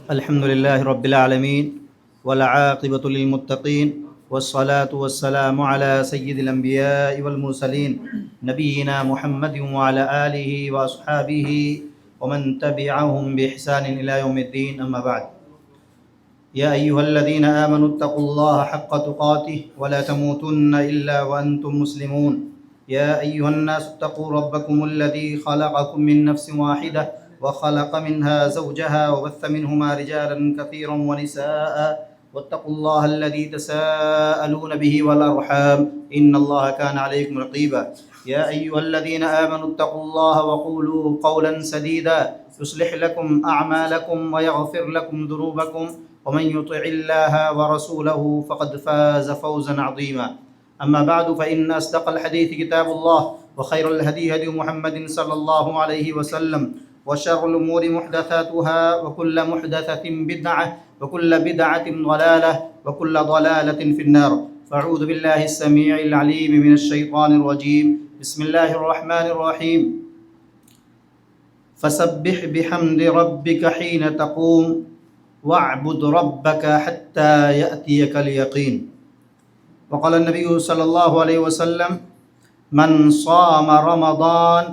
الحمد لله رب العالمين والعاقبة للمتقين والصلاة والسلام على سيد الأنبياء والمرسلين نبينا محمد وعلى آله وأصحابه ومن تبعهم بإحسان إلى يوم الدين. أما بعد، يا أيها الذين آمنوا اتقوا الله حق تقاته ولا تموتن إلا وأنتم مسلمون. يا أيها الناس اتقوا ربكم الذي خلقكم من نفس واحدة وخلق منها زوجها وبث منهما رجالا كثيرا ونساء واتقوا الله الذي تساءلون به والأرحام إن الله كان عليكم رقيبا. يا أيها الذين آمنوا اتقوا الله وقولوا قولا سديدا يصلح لكم أعمالكم ويغفر لكم ذنوبكم ومن يطع الله ورسوله فقد فاز فوزا عظيما. أما بعد، فإن أصدق الحديث كتاب الله وخير الهدي هدي محمد صلى الله عليه وسلم وشر الأمور محدثاتها وكل محدثة بدعة وكل بدعة ضلالة وكل ضلالة في النار. فأعوذ بالله السميع العليم من الشيطان الرجيم. بسم الله الرحمن الرحيم. فسبح بحمد ربك حين تقوم واعبد ربك حتى يأتيك اليقين. وقال النبي صلى الله عليه وسلم: من صام رمضان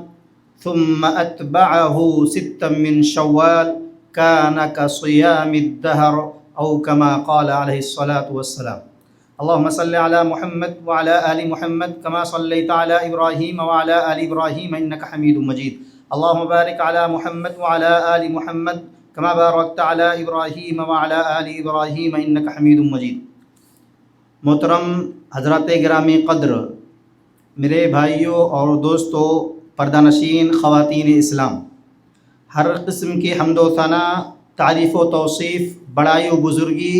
ثم أتبعه ستا من شوال كان كصيام الدهر أو كما قال عليه الصلاة والسلام. اللهم صل على محمد وعلى آل محمد كما صليت على إبراهيم وعلى آل إبراهيم إنك حميد مجيد. اللهم بارك على محمد وعلى آل محمد كما باركت على إبراهيم وعلى آل إبراهيم إنك حميد مجيد. محترم حضرات گرامی قدر، میرے بھائیوں اور دوستوں، پردہ نشین خواتین اسلام، ہر قسم کی حمد و ثنا، تعریف و توصیف، بڑائی و بزرگی،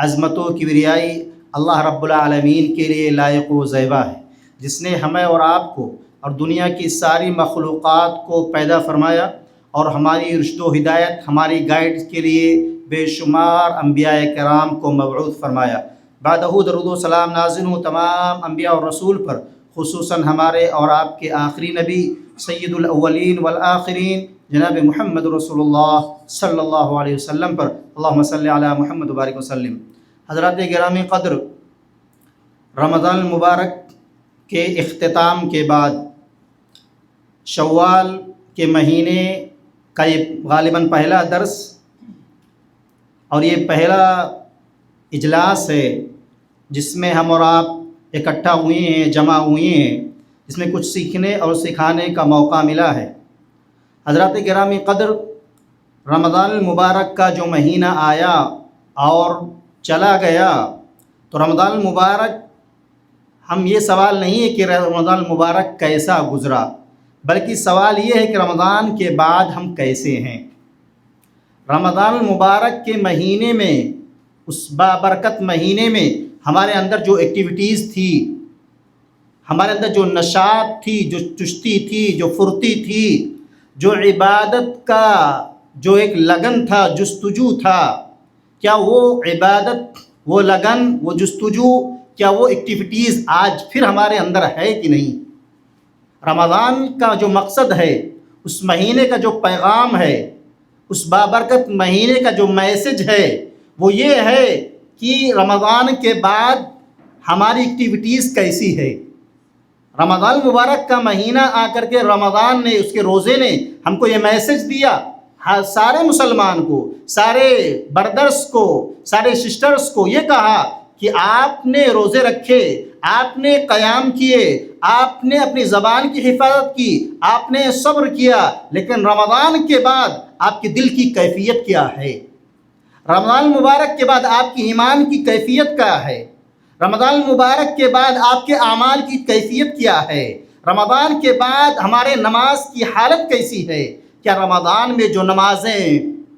عظمت و کبریائی اللہ رب العالمین کے لیے لائق و زیبا ہے، جس نے ہمیں اور آپ کو اور دنیا کی ساری مخلوقات کو پیدا فرمایا اور ہماری رشد و ہدایت، ہماری گائیڈ کے لیے بے شمار انبیاء کرام کو مبعوث فرمایا. بعدہ درود و سلام نازل ہوں تمام انبیاء اور رسول پر، خصوصاً ہمارے اور آپ کے آخری نبی سید الاولین والآخرین جناب محمد رسول اللہ صلی اللہ علیہ وسلم پر. اللہم صلی علی محمد وبارک وسلم. حضرات گرامی قدر، رمضان المبارک کے اختتام کے بعد شوال کے مہینے کا یہ غالباً پہلا درس اور یہ پہلا اجلاس ہے جس میں ہم اور آپ اکٹھا ہوئے ہیں، جمع ہوئے ہیں، جس میں کچھ سیکھنے اور سکھانے کا موقع ملا ہے. حضرات گرامی قدر، رمضان المبارک کا جو مہینہ آیا اور چلا گیا، تو رمضان المبارک، ہم یہ سوال نہیں ہے کہ رمضان المبارک کیسا گزرا، بلکہ سوال یہ ہے کہ رمضان کے بعد ہم کیسے ہیں. رمضان المبارک کے مہینے میں، اس بابرکت مہینے میں ہمارے اندر جو ایکٹیویٹیز تھی، ہمارے اندر جو نشاط تھی، جو چستی تھی، جو پھرتی تھی، جو عبادت کا جو ایک لگن تھا، جستجو تھا، کیا وہ عبادت، وہ لگن، وہ جستجو، کیا وہ ایکٹیویٹیز آج پھر ہمارے اندر ہے کہ نہیں؟ رمضان کا جو مقصد ہے، اس مہینے کا جو پیغام ہے، اس بابرکت مہینے کا جو میسج ہے، وہ یہ ہے کہ رمضان کے بعد ہماری ایکٹیویٹیز کیسی ہے. رمضان مبارک کا مہینہ آ کر کے رمضان نے، اس کے روزے نے ہم کو یہ میسج دیا، سارے مسلمان کو، سارے بردرس کو، سارے سسٹرز کو یہ کہا کہ آپ نے روزے رکھے، آپ نے قیام کیے، آپ نے اپنی زبان کی حفاظت کی، آپ نے صبر کیا، لیکن رمضان کے بعد آپ کے دل کی کیفیت کیا ہے؟ رمضان مبارک کے بعد آپ کی ایمان کی کیفیت کیا ہے؟ رمضان مبارک کے بعد آپ کے اعمال کی کیفیت کیا ہے؟ رمضان کے بعد ہمارے نماز کی حالت کیسی ہے؟ کیا رمضان میں جو نمازیں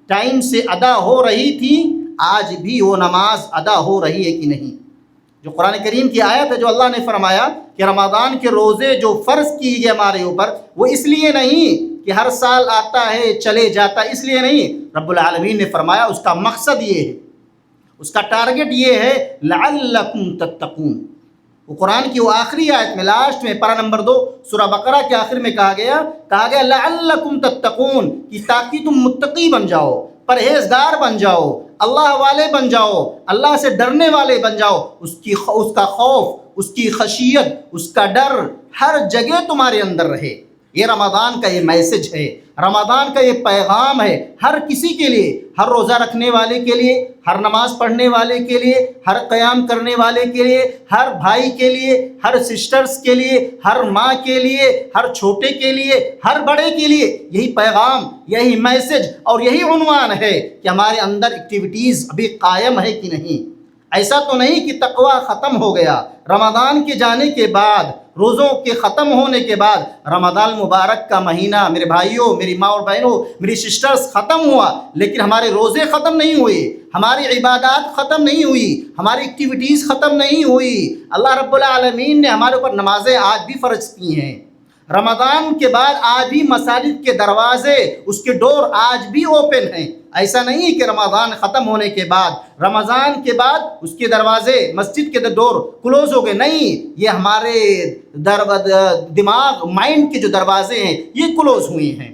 ٹائم سے ادا ہو رہی تھیں، آج بھی وہ نماز ادا ہو رہی ہے کہ نہیں؟ جو قرآن کریم کی آیت ہے، جو اللہ نے فرمایا کہ رمضان کے روزے جو فرض کیے گئے ہمارے اوپر، وہ اس لیے نہیں کہ ہر سال آتا ہے چلے جاتا، اس لیے نہیں. رب العالمین نے فرمایا اس کا مقصد یہ ہے، اس کا ٹارگٹ یہ ہے، لعلکم تتقون. وہ قرآن کی وہ آخری آیت میں، لاسٹ میں، پارہ نمبر 2 سورہ بقرہ کے آخر میں کہا گیا لعلکم تتقون، کہ تاکہ تم متقی بن جاؤ، پرہیزگار بن جاؤ، اللہ والے بن جاؤ، اللہ سے ڈرنے والے بن جاؤ، اس کا خوف، اس کی خشیت، اس کا ڈر ہر جگہ تمہارے اندر رہے۔ یہ رمضان کا یہ میسج ہے، رمضان کا یہ پیغام ہے ہر کسی کے لیے، ہر روزہ رکھنے والے کے لیے، ہر نماز پڑھنے والے کے لیے، ہر قیام کرنے والے کے لیے، ہر بھائی کے لیے، ہر سسٹرز کے لیے، ہر ماں کے لیے، ہر چھوٹے کے لیے، ہر بڑے کے لیے یہی پیغام، یہی میسج اور یہی عنوان ہے کہ ہمارے اندر ایکٹیویٹیز ابھی قائم ہے کہ نہیں۔ ایسا تو نہیں کہ تقوی ختم ہو گیا رمضان کے جانے کے بعد، روزوں کے ختم ہونے کے بعد رمضان مبارک کا مہینہ میرے بھائیوں، میری ماں اور بہنوں، میری سسٹرز ختم ہوا، لیکن ہمارے روزے ختم نہیں ہوئے، ہماری عبادات ختم نہیں ہوئی، ہماری ایکٹیویٹیز ختم نہیں ہوئی۔ اللہ رب العالمین نے ہمارے اوپر نمازیں آج بھی فرض کی ہیں۔ رمضان کے بعد آج بھی مساجد کے دروازے، اس کے ڈور آج بھی اوپن ہیں۔ ایسا نہیں کہ رمضان ختم ہونے کے بعد، رمضان کے بعد اس کے دروازے، مسجد کے ڈور کلوز ہو گئے، نہیں، یہ ہمارے دماغ، مائنڈ کے جو دروازے ہیں یہ کلوز ہوئے ہیں،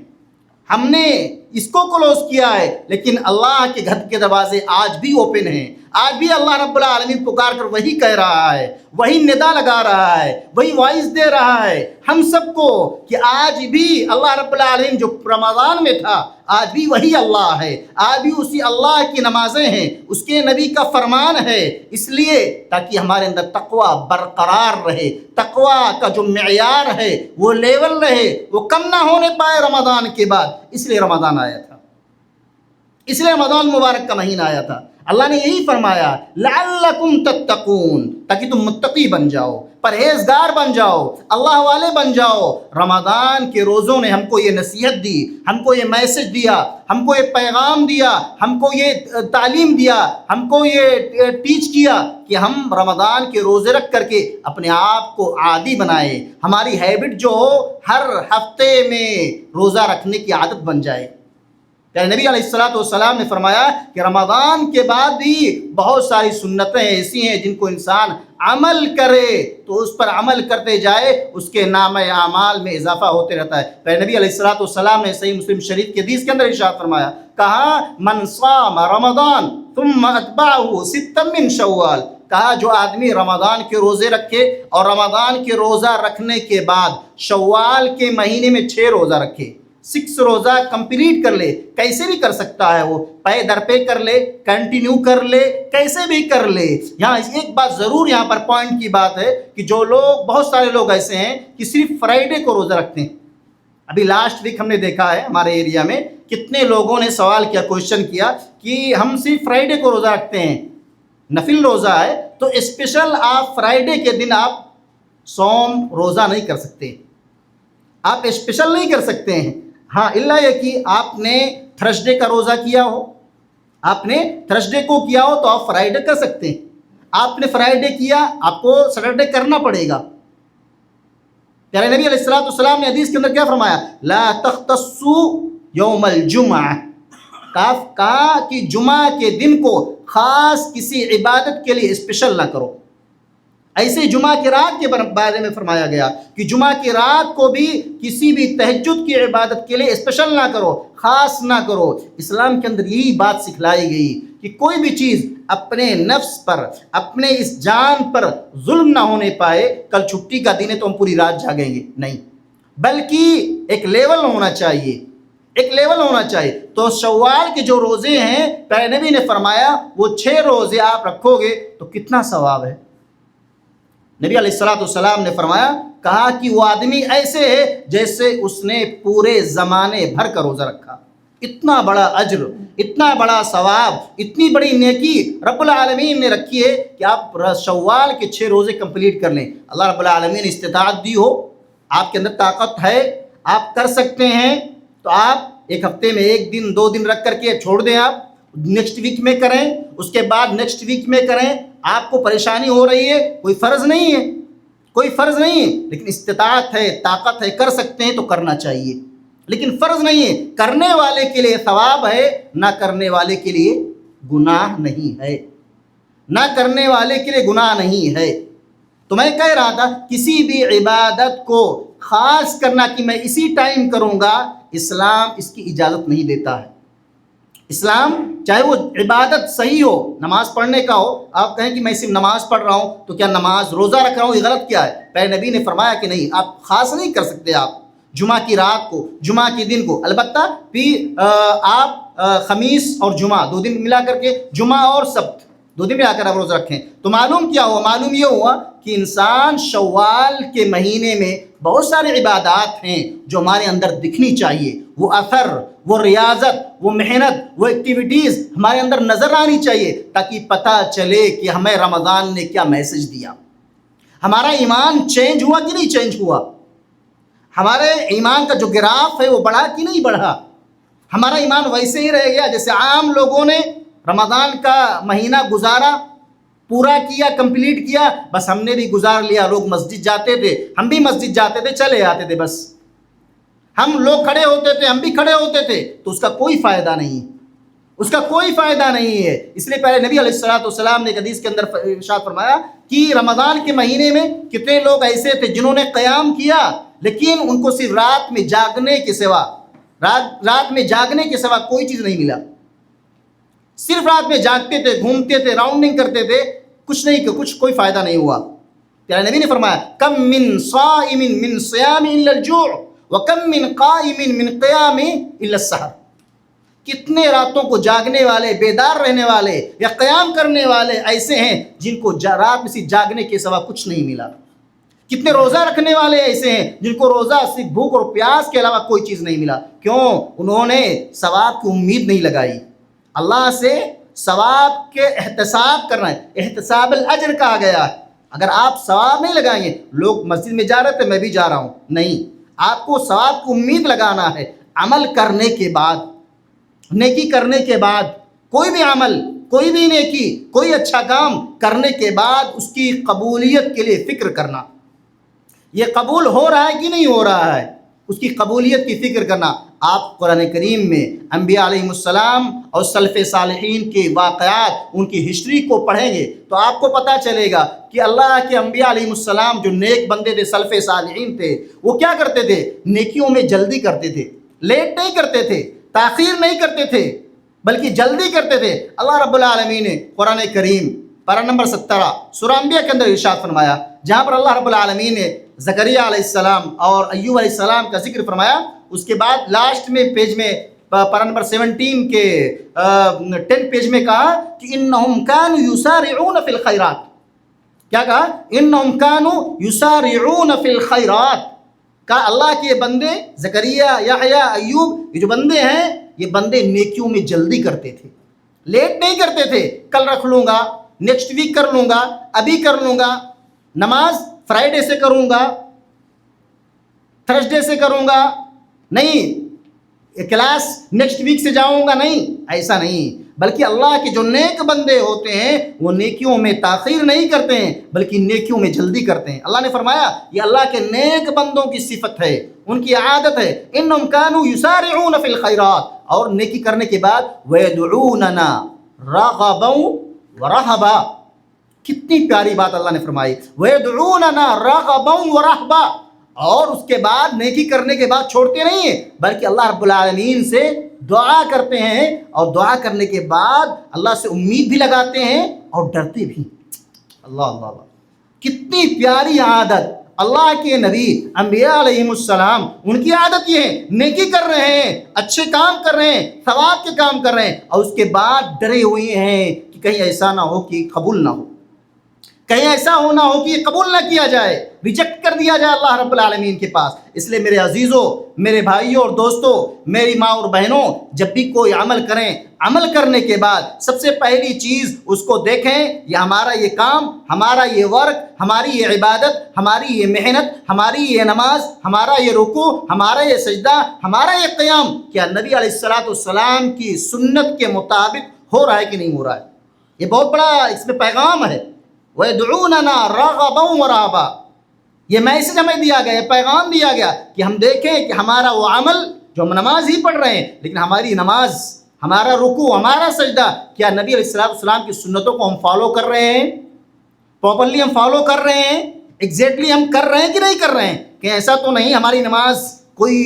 ہم نے اس کو کلوز کیا ہے، لیکن اللہ کے گھر کے دروازے آج بھی اوپن ہیں۔ آج بھی اللہ رب العالمین پکار کر وہی کہہ رہا ہے، وہی ندا لگا رہا ہے، وہی وائس دے رہا ہے ہم سب کو کہ آج بھی اللہ رب العالمین جو رمضان میں تھا آج بھی وہی اللہ ہے، آج بھی اسی اللہ کی نمازیں ہیں، اس کے نبی کا فرمان ہے، اس لیے تاکہ ہمارے اندر تقوی برقرار رہے، تقوی کا جو معیار ہے وہ لیول رہے، وہ کم نہ ہونے پائے رمضان کے بعد۔ اس لیے رمضان آیا تھا، اس لیے رمضان مبارک کا مہینہ آیا تھا۔ اللہ نے یہی فرمایا لعلکم تتقون، تاکہ تم متقی بن جاؤ، پرہیزگار بن جاؤ، اللہ والے بن جاؤ۔ رمضان کے روزوں نے ہم کو یہ نصیحت دی، ہم کو یہ میسج دیا، ہم کو یہ پیغام دیا، ہم کو یہ تعلیم دیا، ہم کو یہ ٹیچ کیا کہ ہم رمضان کے روزے رکھ کر کے اپنے آپ کو عادی بنائے، ہماری ہیبٹ جو ہو ہر ہفتے میں روزہ رکھنے کی عادت بن جائے۔ نبی علیہ السلام نے فرمایا کہ رمضان کے بعد بھی بہت ساری سنتیں ایسی ہیں جن کو انسان عمل کرے تو اس پر عمل کرتے جائے، اس کے نام اعمال میں اضافہ ہوتے رہتا ہے۔ نبی علیہ السلام نے صحیح مسلم شریف کے حدیث کے اندر ارشاد فرمایا، کہا من صام رمضان ثم اتبعہ ستا من شوال، کہا جو آدمی رمضان کے روزے رکھے اور رمضان کے روزہ رکھنے کے بعد شوال کے مہینے میں 6 روزہ رکھے، 6 روزہ کمپلیٹ کر لے، کیسے بھی کر سکتا ہے، وہ پے در پہ کر لے، کنٹینیو کر لے، کیسے بھی کر لے۔ یہاں ایک بات ضرور یہاں پر پوائنٹ کی بات ہے کہ جو لوگ، بہت سارے لوگ ایسے ہیں کہ صرف فرائیڈے کو روزہ رکھتے ہیں۔ ابھی لاسٹ ویک ہم نے دیکھا ہے ہمارے ایریا میں کتنے لوگوں نے سوال کیا، کوشچن کیا کہ ہم صرف فرائیڈے کو روزہ رکھتے ہیں، نفل روزہ ہے، تو اسپیشل آپ فرائیڈے کے دن آپ صوم روزہ نہیں کر سکتے، آپ اسپیشل نہیں کر سکتے ہیں۔ ہاں الا یہ کہ آپ نے تھرسڈے کا روزہ کیا ہو، آپ نے تھرسڈے کو کیا ہو تو آپ فرائیڈے کر سکتے ہیں، آپ نے فرائیڈے کیا آپ کو سیٹرڈے کرنا پڑے گا۔ پیارے نبی علیہ السلام نے حدیث کے اندر کیا فرمایا، لا تختصوا یوم الجمعہ، کہا کہ جمعہ کے دن کو خاص کسی عبادت کے لیے اسپیشل نہ کرو۔ ایسے جمعہ کی رات کے بارے میں فرمایا گیا کہ جمعہ کی رات کو بھی کسی بھی تہجد کی عبادت کے لیے اسپیشل نہ کرو، خاص نہ کرو۔ اسلام کے اندر یہی بات سکھلائی گئی کہ کوئی بھی چیز اپنے نفس پر، اپنے اس جان پر ظلم نہ ہونے پائے۔ کل چھٹی کا دن ہے تو ہم پوری رات جاگیں گے، نہیں، بلکہ ایک لیول ہونا چاہیے، ایک لیول ہونا چاہیے۔ تو شوال کے جو روزے ہیں پیارے نبی نے فرمایا وہ 6 روزے آپ رکھو گے تو کتنا ثواب ہے۔ نبی علیہ السلام نے فرمایا، کہا کہ وہ آدمی ایسے ہے جیسے اس نے پورے زمانے بھر کا روزہ رکھا۔ اتنا بڑا اجر، اتنا بڑا ثواب، اتنی بڑی نیکی رب العالمین نے رکھی ہے کہ آپ شوال کے 6 روزے کمپلیٹ کر لیں۔ اللہ رب العالمین نے استطاعت دی ہو، آپ کے اندر طاقت ہے، آپ کر سکتے ہیں تو آپ ایک ہفتے میں 1 دن 2 دن رکھ کر کے چھوڑ دیں، آپ نیکسٹ ویک میں کریں، اس کے بعد نیکسٹ ویک میں کریں۔ آپ کو پریشانی ہو رہی ہے، کوئی فرض نہیں ہے، کوئی فرض نہیں ہے، لیکن استطاعت ہے، طاقت ہے، کر سکتے ہیں تو کرنا چاہیے، لیکن فرض نہیں ہے۔ کرنے والے کے لیے ثواب ہے، نہ کرنے والے کے لیے گناہ نہیں ہے، نہ کرنے والے کے لیے گناہ نہیں ہے۔ تو میں کہہ رہا تھا کسی بھی عبادت کو خاص کرنا کہ میں اسی ٹائم کروں گا، اسلام اس کی اجازت نہیں دیتا ہے۔ اسلام چاہے وہ عبادت صحیح ہو، نماز پڑھنے کا ہو، آپ کہیں کہ میں صرف نماز پڑھ رہا ہوں تو کیا نماز روزہ رکھ رہا ہوں، یہ غلط کیا ہے؟ پہلے نبی نے فرمایا کہ نہیں، آپ خاص نہیں کر سکتے، آپ جمعہ کی رات کو، جمعہ کے دن کو، البتہ پھر آپ خمیس اور جمعہ 2 دن ملا کر کے، جمعہ اور سبت 2 دن ملا کر آپ روزہ رکھیں۔ تو معلوم کیا ہوا؟ معلوم یہ ہوا کہ انسان شوال کے مہینے میں بہت سارے عبادات ہیں جو ہمارے اندر دکھنی چاہیے، وہ اثر، وہ ریاضت، وہ محنت، وہ ایکٹیویٹیز ہمارے اندر نظر آنی چاہیے، تاکہ پتہ چلے کہ ہمیں رمضان نے کیا میسج دیا، ہمارا ایمان چینج ہوا کہ نہیں چینج ہوا، ہمارے ایمان کا جو گراف ہے وہ بڑھا کہ نہیں بڑھا، ہمارا ایمان ویسے ہی رہ گیا جیسے عام لوگوں نے رمضان کا مہینہ گزارا، پورا کیا، کمپلیٹ کیا، بس ہم نے بھی گزار لیا۔ لوگ مسجد جاتے تھے، ہم بھی مسجد جاتے تھے، چلے آتے تھے، بس ہم لوگ کھڑے ہوتے تھے، ہم بھی کھڑے ہوتے تھے، تو اس کا کوئی فائدہ نہیں، اس کا کوئی فائدہ نہیں ہے۔ اس لیے پہلے نبی علیہ السلام نے ایک حدیث کے اندر ارشاد فرمایا کہ رمضان کے مہینے میں کتنے لوگ ایسے تھے جنہوں نے قیام کیا، لیکن ان کو صرف رات میں جاگنے کے سوا کوئی چیز نہیں ملا، صرف رات میں جاگتے تھے، گھومتے تھے، راؤنڈنگ کرتے تھے، کوئی فائدہ نہیں ہوا۔ پیارے نبی نے فرمایا کم من صائم من صیام الا الجوع وکم من قائم من قیام الا السحر، کتنے راتوں کو جاگنے والے، بیدار رہنے والے یا قیام کرنے والے ایسے ہیں جن کو رات میں صرف جاگنے کے سوا کچھ نہیں ملا، کتنے روزہ رکھنے والے ایسے ہیں جن کو روزہ صرف بھوک اور پیاس کے علاوہ کوئی چیز نہیں ملا۔ کیوں؟ انہوں نے ثواب کی امید نہیں لگائی، اللہ سے ثواب کے احتساب کرنا ہے، احتساب الاجر کہا گیا ہے۔ اگر آپ ثواب نہیں لگائیں گے، لوگ مسجد میں جا رہے تھے میں بھی جا رہا ہوں، نہیں، آپ کو ثواب کی امید لگانا ہے۔ عمل کرنے کے بعد، نیکی کرنے کے بعد، کوئی بھی عمل، کوئی بھی نیکی، کوئی اچھا کام کرنے کے بعد اس کی قبولیت کے لیے فکر کرنا، یہ قبول ہو رہا ہے کہ نہیں ہو رہا ہے، اس کی قبولیت کی فکر کرنا۔ آپ قرآن کریم میں انبیاء علیہ السلام اور سلف صالحین کے واقعات، ان کی ہسٹری کو پڑھیں گے تو آپ کو پتہ چلے گا کہ اللہ کے انبیاء علیہ السلام جو نیک بندے تھے، سلف صالحین تھے، وہ کیا کرتے تھے؟ نیکیوں میں جلدی کرتے تھے، لیٹ نہیں کرتے تھے، تاخیر نہیں کرتے تھے، بلکہ جلدی کرتے تھے۔ اللہ رب العالمین نے قرآن کریم پارہ نمبر 17 سورہ انبیاء کے اندر ارشاد فرمایا، جہاں پر اللہ رب العالمین نے زکریہ علیہ السلام اور ایوب علیہ السلام کا ذکر فرمایا، اس کے بعد لاسٹ میں پیج میں پارہ نمبر 17 کے 10 پیج میں کہا کہ انہم کانوا یسارعون فی الخیرات، کیا کہا؟ انہم کانوا یسارعون فی الخیرات، کہا اللہ کے یہ بندے زکریہ، یحییٰ، ایوب، یہ جو بندے ہیں یہ بندے نیکیوں میں جلدی کرتے تھے، لیٹ نہیں کرتے تھے، کل رکھ لوں گا، نیکسٹ ویک کر لوں گا، ابھی کر لوں گا، نماز فرائیڈے سے کروں گا، تھرسڈے سے کروں گا، نہیں کلاس نیکسٹ ویک سے جاؤں گا، نہیں، ایسا نہیں، بلکہ اللہ کے جو نیک بندے ہوتے ہیں وہ نیکیوں میں تاخیر نہیں کرتے ہیں بلکہ نیکیوں میں جلدی کرتے ہیں۔ اللہ نے فرمایا یہ اللہ کے نیک بندوں کی صفت ہے، ان کی عادت ہے، انہم کانوا یسارعون فی الخیرات، اور نیکی کرنے کے بعد ویدعوننا رغبا ورہبا، کتنی پیاری بات اللہ نے فرمائی، ویدعوننا رغبا ورہبا، اور اس کے بعد نیکی کرنے کے بعد چھوڑتے نہیں ہیں بلکہ اللہ رب العالمین سے دعا کرتے ہیں، اور دعا کرنے کے بعد اللہ سے امید بھی لگاتے ہیں اور ڈرتے بھی۔ اللہ اللہ اللہ، کتنی پیاری عادت! اللہ کے نبی انبیاء علیہ السلام، ان کی عادت یہ ہے، نیکی کر رہے ہیں، اچھے کام کر رہے ہیں، ثواب کے کام کر رہے ہیں، اور اس کے بعد ڈرے ہوئے ہیں کہ کہیں ایسا نہ ہو کہ قبول نہ ہو، کہیں ایسا ہونا ہو کہ یہ قبول نہ کیا جائے، ریجیکٹ کر دیا جائے اللہ رب العالمین کے پاس۔ اس لیے میرے عزیزوں، میرے بھائیوں اور دوستوں، میری ماں اور بہنوں، جب بھی کوئی عمل کریں، عمل کرنے کے بعد سب سے پہلی چیز اس کو دیکھیں، یہ ہمارا یہ کام، ہمارا یہ ورک، ہماری یہ عبادت، ہماری یہ محنت، ہماری یہ نماز، ہمارا یہ رکوع، ہمارا یہ سجدہ، ہمارا یہ قیام، کیا نبی علیہ السلام کی سنت کے مطابق ہو رہا ہے کہ نہیں ہو رہا ہے؟ یہ بہت بڑا اس میں پیغام ہے، وَيَدْعُونَنَا رَغَبًا وَرَهْبًا، یہ میسج ہمیں دیا گیا، پیغام دیا گیا کہ ہم دیکھیں کہ ہمارا وہ عمل جو ہم نماز ہی پڑھ رہے ہیں، لیکن ہماری نماز، ہمارا رکوع، ہمارا سجدہ، کیا نبی علیہ السلام کی سنتوں کو ہم فالو کر رہے ہیں، پراپرلی ہم فالو کر رہے ہیں، ایگزیکٹلی ہم کر رہے ہیں کہ نہیں کر رہے ہیں؟ کہ ایسا تو نہیں ہماری نماز کوئی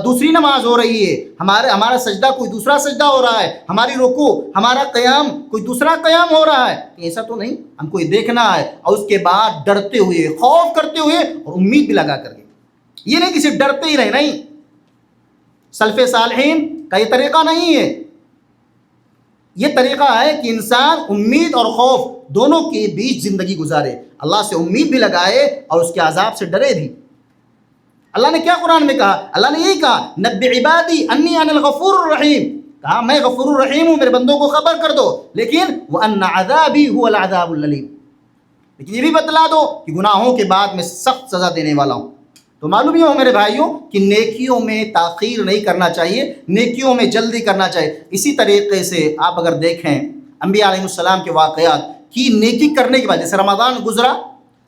دوسری نماز ہو رہی ہے، ہمارا سجدہ کوئی دوسرا سجدہ ہو رہا ہے، ہماری رکوع ہمارا قیام کوئی دوسرا قیام ہو رہا ہے، ایسا تو نہیں، ہم کو یہ دیکھنا ہے اور اس کے بعد ڈرتے ہوئے، خوف کرتے ہوئے اور امید بھی لگا کر کے، یہ نہیں کہ صرف ڈرتے ہی رہے، نہیں، سلف صالحین کا یہ طریقہ نہیں ہے۔ یہ طریقہ ہے کہ انسان امید اور خوف دونوں کے بیچ زندگی گزارے، اللہ سے امید بھی لگائے اور اس کے عذاب سے ڈرے بھی۔ اللہ نے کیا قرآن میں کہا؟ اللہ نے یہی کہا نبی عبادی انی انا الغفور الرحیم، کہا میں غفور الرحیم ہوں، میرے بندوں کو خبر کر دو، لیکن وان عذابی هو العذاب الالیم، لیکن یہ بھی بتلا دو کہ گناہوں کے بعد میں سخت سزا دینے والا ہوں۔ تو معلوم یہ ہو میرے بھائیوں کہ نیکیوں میں تاخیر نہیں کرنا چاہیے، نیکیوں میں جلدی کرنا چاہیے۔ اسی طریقے سے آپ اگر دیکھیں انبیاء علیہ السلام کے واقعات کی نیکی کرنے کے بعد، جیسے رمضان گزرا،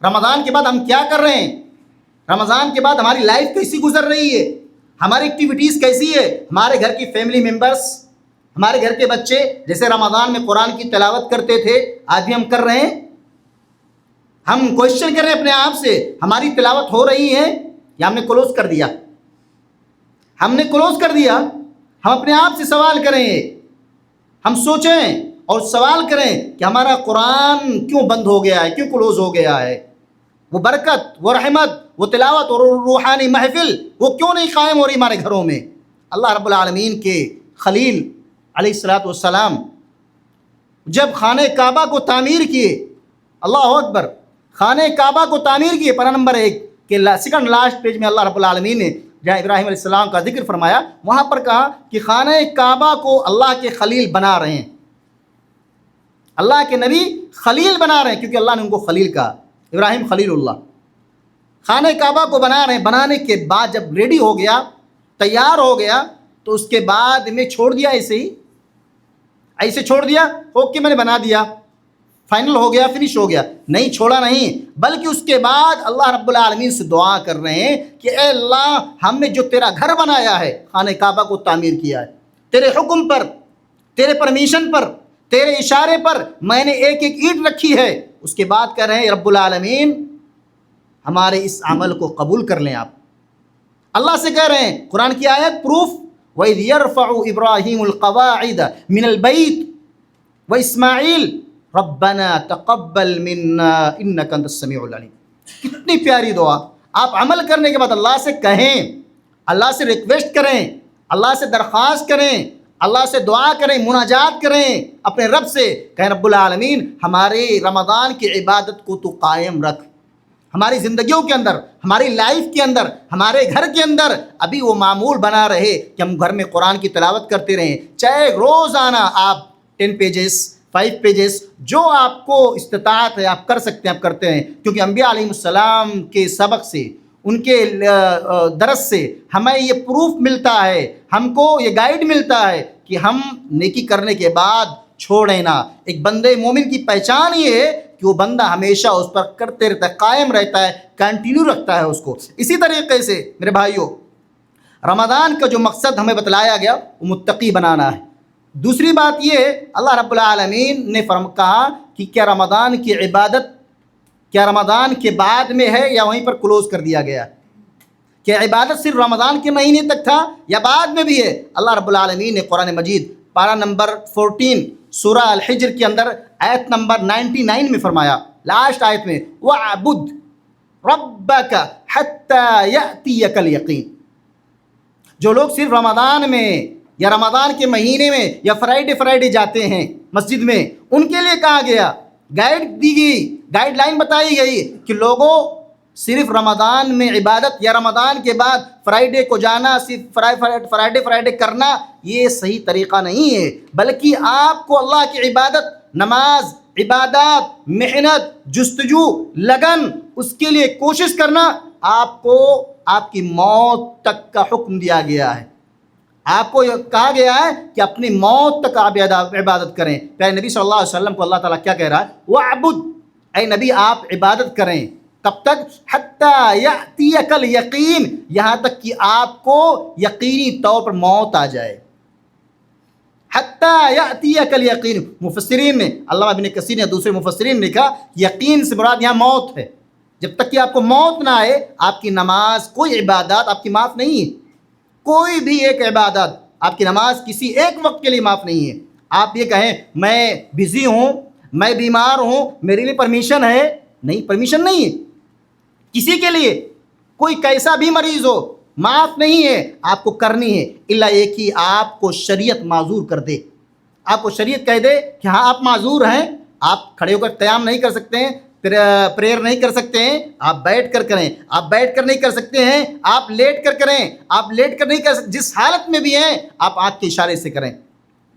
رمضان کے بعد ہم کیا کر رہے ہیں، رمضان کے بعد ہماری لائف کیسی گزر رہی ہے، ہماری ایکٹیویٹیز کیسی ہے، ہمارے گھر کی فیملی ممبرس، ہمارے گھر کے بچے جیسے رمضان میں قرآن کی تلاوت کرتے تھے، آج بھی ہم کر رہے ہیں؟ ہم کوشچن کر رہے ہیں اپنے آپ سے، ہماری تلاوت ہو رہی ہے یا ہم نے کلوز کر دیا؟ ہم نے کلوز کر دیا۔ ہم اپنے آپ سے سوال کریں، ہم سوچیں اور سوال کریں کہ ہمارا قرآن کیوں بند ہو گیا ہے، کیوں کلوز ہو گیا ہے؟ وہ برکت، وہ رحمت، وہ تلاوت اور روحانی محفل وہ کیوں نہیں قائم ہو رہی ہمارے گھروں میں؟ اللہ رب العالمین کے خلیل علیہ الصلاۃ والسلام جب خانہ کعبہ کو تعمیر کیے، اللہ اکبر، خانہ کعبہ کو تعمیر کیے، پارہ نمبر 1 کے سیکنڈ لاسٹ پیج میں اللہ رب العالمین نے جہاں ابراہیم علیہ السلام کا ذکر فرمایا، وہاں پر کہا کہ خانہ کعبہ کو اللہ کے خلیل بنا رہے ہیں، اللہ کے نبی خلیل بنا رہے ہیں، کیونکہ اللہ نے ان کو خلیل کہا، ابراہیم خلیل اللہ۔ خانہ کعبہ کو بنا رہے ہیں، بنانے کے بعد جب ریڈی ہو گیا، تیار ہو گیا، تو اس کے بعد میں چھوڑ دیا، ایسے چھوڑ دیا، اوکے میں نے بنا دیا، فائنل ہو گیا، فنش ہو گیا، نہیں، چھوڑا نہیں، بلکہ اس کے بعد اللہ رب العالمین سے دعا کر رہے ہیں کہ اے اللہ، ہم نے جو تیرا گھر بنایا ہے، خانہ کعبہ کو تعمیر کیا ہے، تیرے حکم پر، تیرے پرمیشن پر، تیرے اشارے پر میں نے ایک ایک اینٹ رکھی ہے، اس کے بعد کہہ رہے ہیں رب العالمین ہمارے اس عمل کو قبول کر لیں۔ آپ اللہ سے کہہ رہے ہیں، قرآن کی آیت پروف، وَإِذْ يَرْفَعُ إِبْرَاهِيمُ الْقَوَاعِدَ مِنَ الْبَيْتِ وَإِسْمَاعِيلُ رَبَّنَا تَقَبَّلْ مِنَّا إِنَّكَ أَنْتَ السَّمِيعُ الْعَلِيمُ۔ کتنی پیاری دعا! آپ عمل کرنے کے بعد اللہ سے کہیں، اللہ سے ریکویسٹ کریں، اللہ سے درخواست کریں، اللہ سے دعا کریں، مناجات کریں اپنے رب سے، کہیں رب العالمین ہمارے رمضان کی عبادت کو تو قائم رکھ، ہماری زندگیوں کے اندر، ہماری لائف کے اندر، ہمارے گھر کے اندر ابھی وہ معمول بنا رہے کہ ہم گھر میں قرآن کی تلاوت کرتے رہیں، چاہے روزانہ آپ 10 پیجز 5 پیجز جو آپ کو استطاعت ہے آپ کر سکتے ہیں، آپ کرتے ہیں، کیونکہ انبیاء علیہ السلام کے سبق سے، ان کے درس سے ہمیں یہ پروف ملتا ہے، ہم کو یہ گائیڈ ملتا ہے کہ ہم نیکی کرنے کے بعد چھوڑیں نہ۔ ایک بندے مومن کی پہچان یہ ہے کہ وہ بندہ ہمیشہ اس پر کرتے رہتا ہے، قائم رہتا ہے، کنٹینیو رکھتا ہے اس کو۔ اسی طریقے سے میرے بھائیوں، رمضان کا جو مقصد ہمیں بتلایا گیا وہ متقی بنانا ہے۔ دوسری بات یہ ہے، اللہ رب العالمین نے کہا کہ کیا رمضان کی عبادت کیا رمضان کے بعد میں ہے یا وہیں پر کلوز کر دیا گیا؟ کیا عبادت صرف رمضان کے مہینے تک تھا یا بعد میں بھی ہے؟ اللہ رب العالمین نے قرآن مجید پارہ نمبر 14 سورہ الحجر کے اندر آیت نمبر 99 میں فرمایا، لاسٹ آیت میں، وَاعْبُدْ رَبَّكَ حَتَّى يَأْتِيَكَ الْيَقِينُ۔ جو لوگ صرف رمضان میں یا رمضان کے مہینے میں یا فرائیڈے جاتے ہیں مسجد میں، ان کے لیے کہا گیا، گائیڈ دی گئی، گائیڈ لائن بتائی گئی کہ لوگوں صرف رمضان میں عبادت یا رمضان کے بعد فرائیڈے کو جانا، صرف فرائیڈے کرنا، یہ صحیح طریقہ نہیں ہے، بلکہ آپ کو اللہ کی عبادت، نماز، عبادات، محنت، جستجو، لگن، اس کے لیے کوشش کرنا، آپ کو آپ کی موت تک کا حکم دیا گیا ہے۔ آپ کو یہ کہا گیا ہے کہ اپنی موت تک آپ عبادت کریں۔ پیارے نبی صلی اللہ علیہ وسلم کو اللہ تعالیٰ کیا کہہ رہا ہے؟ وَاعْبُدْ، اے نبی آپ عبادت کریں، کب تک؟ حَتَّى يَأْتِيَكَ الْيَقِينُ، یہاں تک کہ آپ کو یقینی طور پر موت آ جائے۔ حَتَّى يَأْتِيَكَ الْيَقِينُ، مفسرین نے، علامہ ابن کثیر نے، دوسرے مفسرین نے کہا یقین سے مراد یہاں موت ہے۔ جب تک کہ آپ کو موت نہ آئے، آپ کی نماز، کوئی عبادات آپ کی معاف نہیں ہے۔ کوئی بھی ایک عبادت آپ کی نماز کسی ایک وقت کے لیے معاف نہیں ہے. آپ یہ کہیں میں بزی ہوں، میں بیمار ہوں، میرے لیے پرمیشن ہے، نہیں، پرمیشن نہیں ہے کسی کے لیے. کوئی کیسا بھی مریض ہو، معاف نہیں ہے، آپ کو کرنی ہے. الا ایک ہی، آپ کو شریعت معذور کر دے. آپ کو شریعت کہہ دے کہ ہاں آپ معذور ہیں، آپ کھڑے ہو کر قیام نہیں کر سکتے ہیں، پریئر نہیں کر سکتے ہیں، آپ بیٹھ کر کریں. آپ بیٹھ کر نہیں کر سکتے ہیں، آپ لیٹ کر کریں. آپ لیٹ کر نہیں کر سکتے، جس حالت میں بھی ہیں آپ آنکھ کے اشارے سے کریں.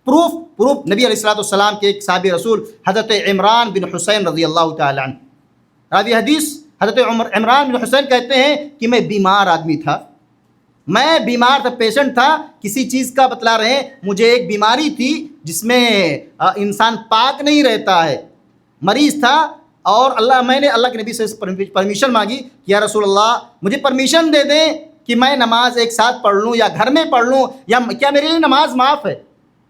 پروف نبی علیہ السلام کے ایک صحابی رسول حضرت عمران بن حسین رضی اللہ تعالی عنہ، راوی حدیث حضرت عمران بن حسین کہتے ہیں کہ میں بیمار آدمی تھا، میں بیمار تھا، پیشنٹ تھا، کسی چیز کا بتلا رہے ہیں. مجھے ایک بیماری تھی جس میں انسان پاک نہیں رہتا ہے، مریض تھا. اور میں نے اللہ کے نبی سے پرمیشن مانگی کہ یا رسول اللہ مجھے پرمیشن دے دیں کہ میں نماز ایک ساتھ پڑھ لوں یا گھر میں پڑھ لوں، یا کیا میرے لیے نماز معاف ہے؟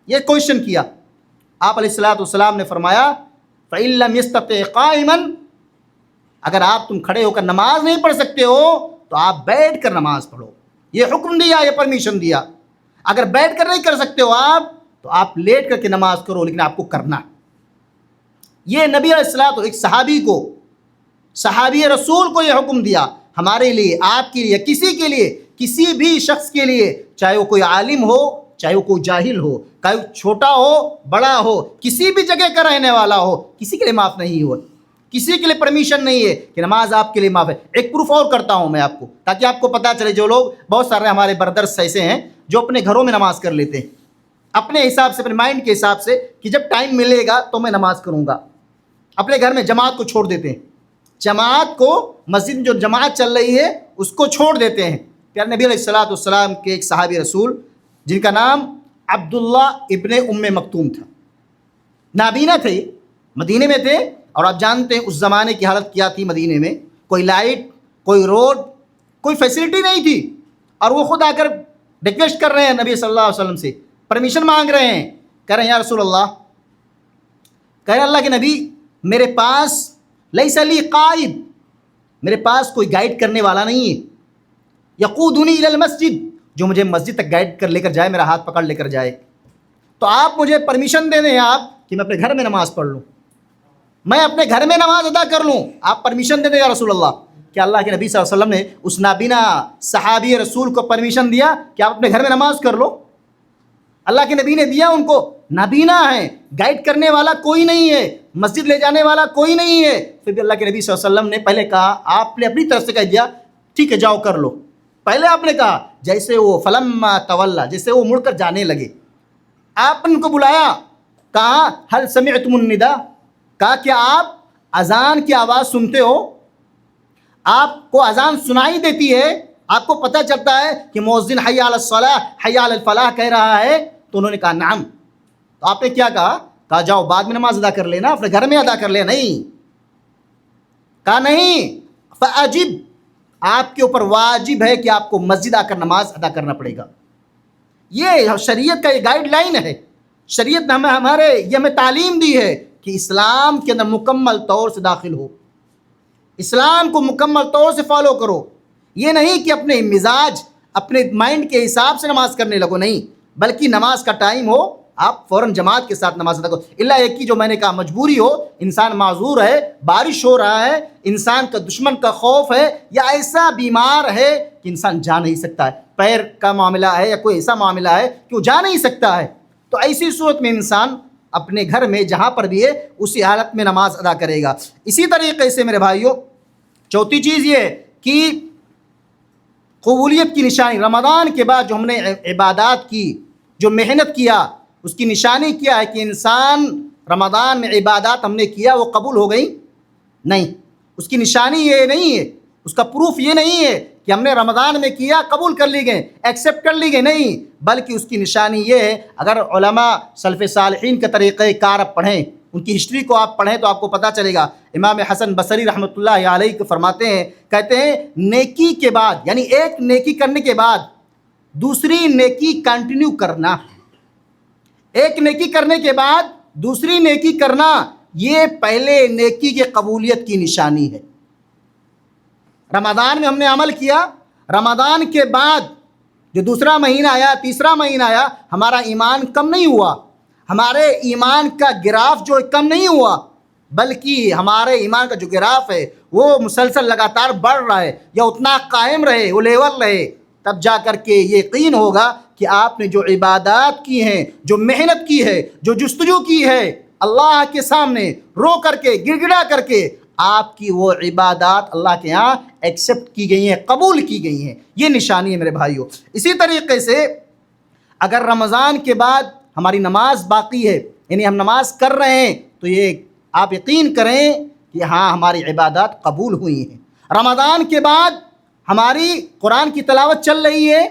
یہ کوشچن کیا. آپ علیہ السلام نے فرمایا فَإِن لَّمْ يَسْتَطِعْ قَائِمًا، اگر تم کھڑے ہو کر نماز نہیں پڑھ سکتے ہو تو آپ بیٹھ کر نماز پڑھو. یہ حکم دیا، یہ پرمیشن دیا. اگر بیٹھ کر نہیں کر سکتے ہو آپ تو آپ لیٹ کر کے نماز کرو، لیکن آپ کو کرنا. یہ نبی علیہ السلام ایک صحابی رسول کو یہ حکم دیا. ہمارے لیے، آپ کے لیے، کسی کے لیے، کسی بھی شخص کے لیے، چاہے وہ کوئی عالم ہو، چاہے وہ کوئی جاہل ہو، چاہے چھوٹا ہو بڑا ہو، کسی بھی جگہ کا رہنے والا ہو، کسی کے لیے معاف نہیں ہو. کسی کے لیے پرمیشن نہیں ہے کہ نماز آپ کے لیے معاف ہے. ایک پروف اور کرتا ہوں میں آپ کو، تاکہ آپ کو پتہ چلے. جو لوگ، بہت سارے ہمارے بردرس ایسے ہیں جو اپنے گھروں میں نماز کر لیتے ہیں اپنے حساب سے، اپنے مائنڈ کے حساب سے کہ جب ٹائم ملے گا تو میں نماز کروں گا. اپنے گھر میں جماعت کو چھوڑ دیتے ہیں، جماعت کو، مسجد میں جو جماعت چل رہی ہے اس کو چھوڑ دیتے ہیں. پیارے نبی علیہ السلام کے ایک صحابی رسول جن کا نام عبداللہ ابن مکتوم تھا، نابینا تھے، مدینے میں تھے. اور آپ جانتے ہیں اس زمانے کی حالت کیا تھی. مدینے میں کوئی لائٹ، کوئی روڈ، کوئی فیسلٹی نہیں تھی. اور وہ خود آ کر ریکویسٹ کر رہے ہیں نبی صلی اللہ علیہ وسلم سے، پرمیشن مانگ رہے ہیں. کہہ رہے ہیں یا رسول اللہ، کہہ رہے ہیں اللہ کے نبی میرے پاس لیس لی قائد، میرے پاس کوئی گائیڈ کرنے والا نہیں ہے. یقودنی الی المسجد، جو مجھے مسجد تک گائیڈ کر لے کر جائے، میرا ہاتھ پکڑ لے کر جائے. تو آپ مجھے پرمیشن دے دیں آپ کہ میں اپنے گھر میں نماز پڑھ لوں، میں اپنے گھر میں نماز ادا کر لوں. آپ پرمیشن دے دیں یا رسول اللہ. کہ اللہ کے نبی صلی اللہ علیہ وسلم نے اس نابینا صحابی رسول کو پرمیشن دیا کہ آپ اپنے گھر میں نماز کر لو. اللہ کے نبی نے دیا ان کو. نابینا ہے، گائیڈ کرنے والا کوئی نہیں ہے، مسجد لے جانے والا کوئی نہیں ہے. پھر بھی اللہ کے نبی صلی اللہ علیہ وسلم نے پہلے کہا، آپ نے اپنی طرف سے کہہ دیا ٹھیک ہے جاؤ کر لو. پہلے آپ نے کہا، جیسے وہ فلما تولا، جیسے وہ مڑ کر جانے لگے، آپ نے ان کو بلایا، کہا هل سمعتم النداء، کہا کہ آپ اذان کی آواز سنتے ہو؟ آپ کو اذان سنائی دیتی ہے؟ آپ کو پتہ چلتا ہے کہ مؤذن حی علی الصلاح حی علی الفلاح کہہ رہا ہے؟ تو انہوں نے کہا نعم. تو آپ نے کیا کہا جاؤ بعد میں نماز ادا کر لینا، اپنے گھر میں ادا کر لے. نہیں، کہا نہیں، فاجب، آپ کے اوپر واجب ہے کہ آپ کو مسجد آ کر نماز ادا کرنا پڑے گا. یہ شریعت کا یہ گائیڈ لائن ہے. شریعت نے ہمیں تعلیم دی ہے کہ اسلام کے اندر مکمل طور سے داخل ہو، اسلام کو مکمل طور سے فالو کرو. یہ نہیں کہ اپنے مزاج، اپنے مائنڈ کے حساب سے نماز کرنے لگو، نہیں، بلکہ نماز کا ٹائم ہو آپ فوراً جماعت کے ساتھ نماز ادا کرو. اللہ ایک کی جو میں نے کہا مجبوری ہو، انسان معذور ہے، بارش ہو رہا ہے، انسان کا دشمن کا خوف ہے، یا ایسا بیمار ہے کہ انسان جا نہیں سکتا ہے، پیر کا معاملہ ہے یا کوئی ایسا معاملہ ہے کہ وہ جا نہیں سکتا ہے، تو ایسی صورت میں انسان اپنے گھر میں جہاں پر بھی ہے اسی حالت میں نماز ادا کرے گا. اسی طریقے سے میرے بھائیوں، چوتھی چیز یہ کہ قبولیت کی نشانی، رمضان کے بعد جو ہم نے عبادات کی، جو محنت کیا، اس کی نشانی کیا ہے کہ انسان رمضان میں عبادات ہم نے کیا وہ قبول ہو گئی؟ نہیں. اس کی نشانی یہ نہیں ہے، اس کا پروف یہ نہیں ہے کہ ہم نے رمضان میں کیا قبول کر لی گئے، ایکسیپٹ کر لی گئے، نہیں، بلکہ اس کی نشانی یہ ہے، اگر علماء سلف صالحین کے طریقۂ کار آپ پڑھیں، ان کی ہسٹری کو آپ پڑھیں تو آپ کو پتہ چلے گا. امام حسن بصری رحمۃ اللہ علیہ کو فرماتے ہیں، کہتے ہیں نیکی کے بعد، یعنی ایک نیکی کرنے کے بعد دوسری نیکی کنٹینیو کرنا، ایک نیکی کرنے کے بعد دوسری نیکی کرنا، یہ پہلے نیکی کی قبولیت کی نشانی ہے. رمضان میں ہم نے عمل کیا، رمضان کے بعد جو دوسرا مہینہ آیا، تیسرا مہینہ آیا، ہمارا ایمان کم نہیں ہوا، ہمارے ایمان کا گراف جو کم نہیں ہوا، بلکہ ہمارے ایمان کا جو گراف ہے وہ مسلسل لگاتار بڑھ رہا ہے، یا اتنا قائم رہے، وہ لیول رہے، تب جا کر کے یہ یقین ہوگا کہ آپ نے جو عبادات کی ہیں، جو محنت کی ہے، جو جستجو کی ہے اللہ کے سامنے رو کر کے، گڑ گڑا کر کے، آپ کی وہ عبادات اللہ کے ہاں ایکسیپٹ کی گئی ہیں، قبول کی گئی ہیں۔ یہ نشانی ہے میرے بھائیوں۔ اسی طریقے سے اگر رمضان کے بعد ہماری نماز باقی ہے، یعنی ہم نماز کر رہے ہیں، تو یہ آپ یقین کریں کہ ہاں ہماری عبادات قبول ہوئی ہیں۔ رمضان کے بعد ہماری قرآن کی تلاوت چل رہی ہے،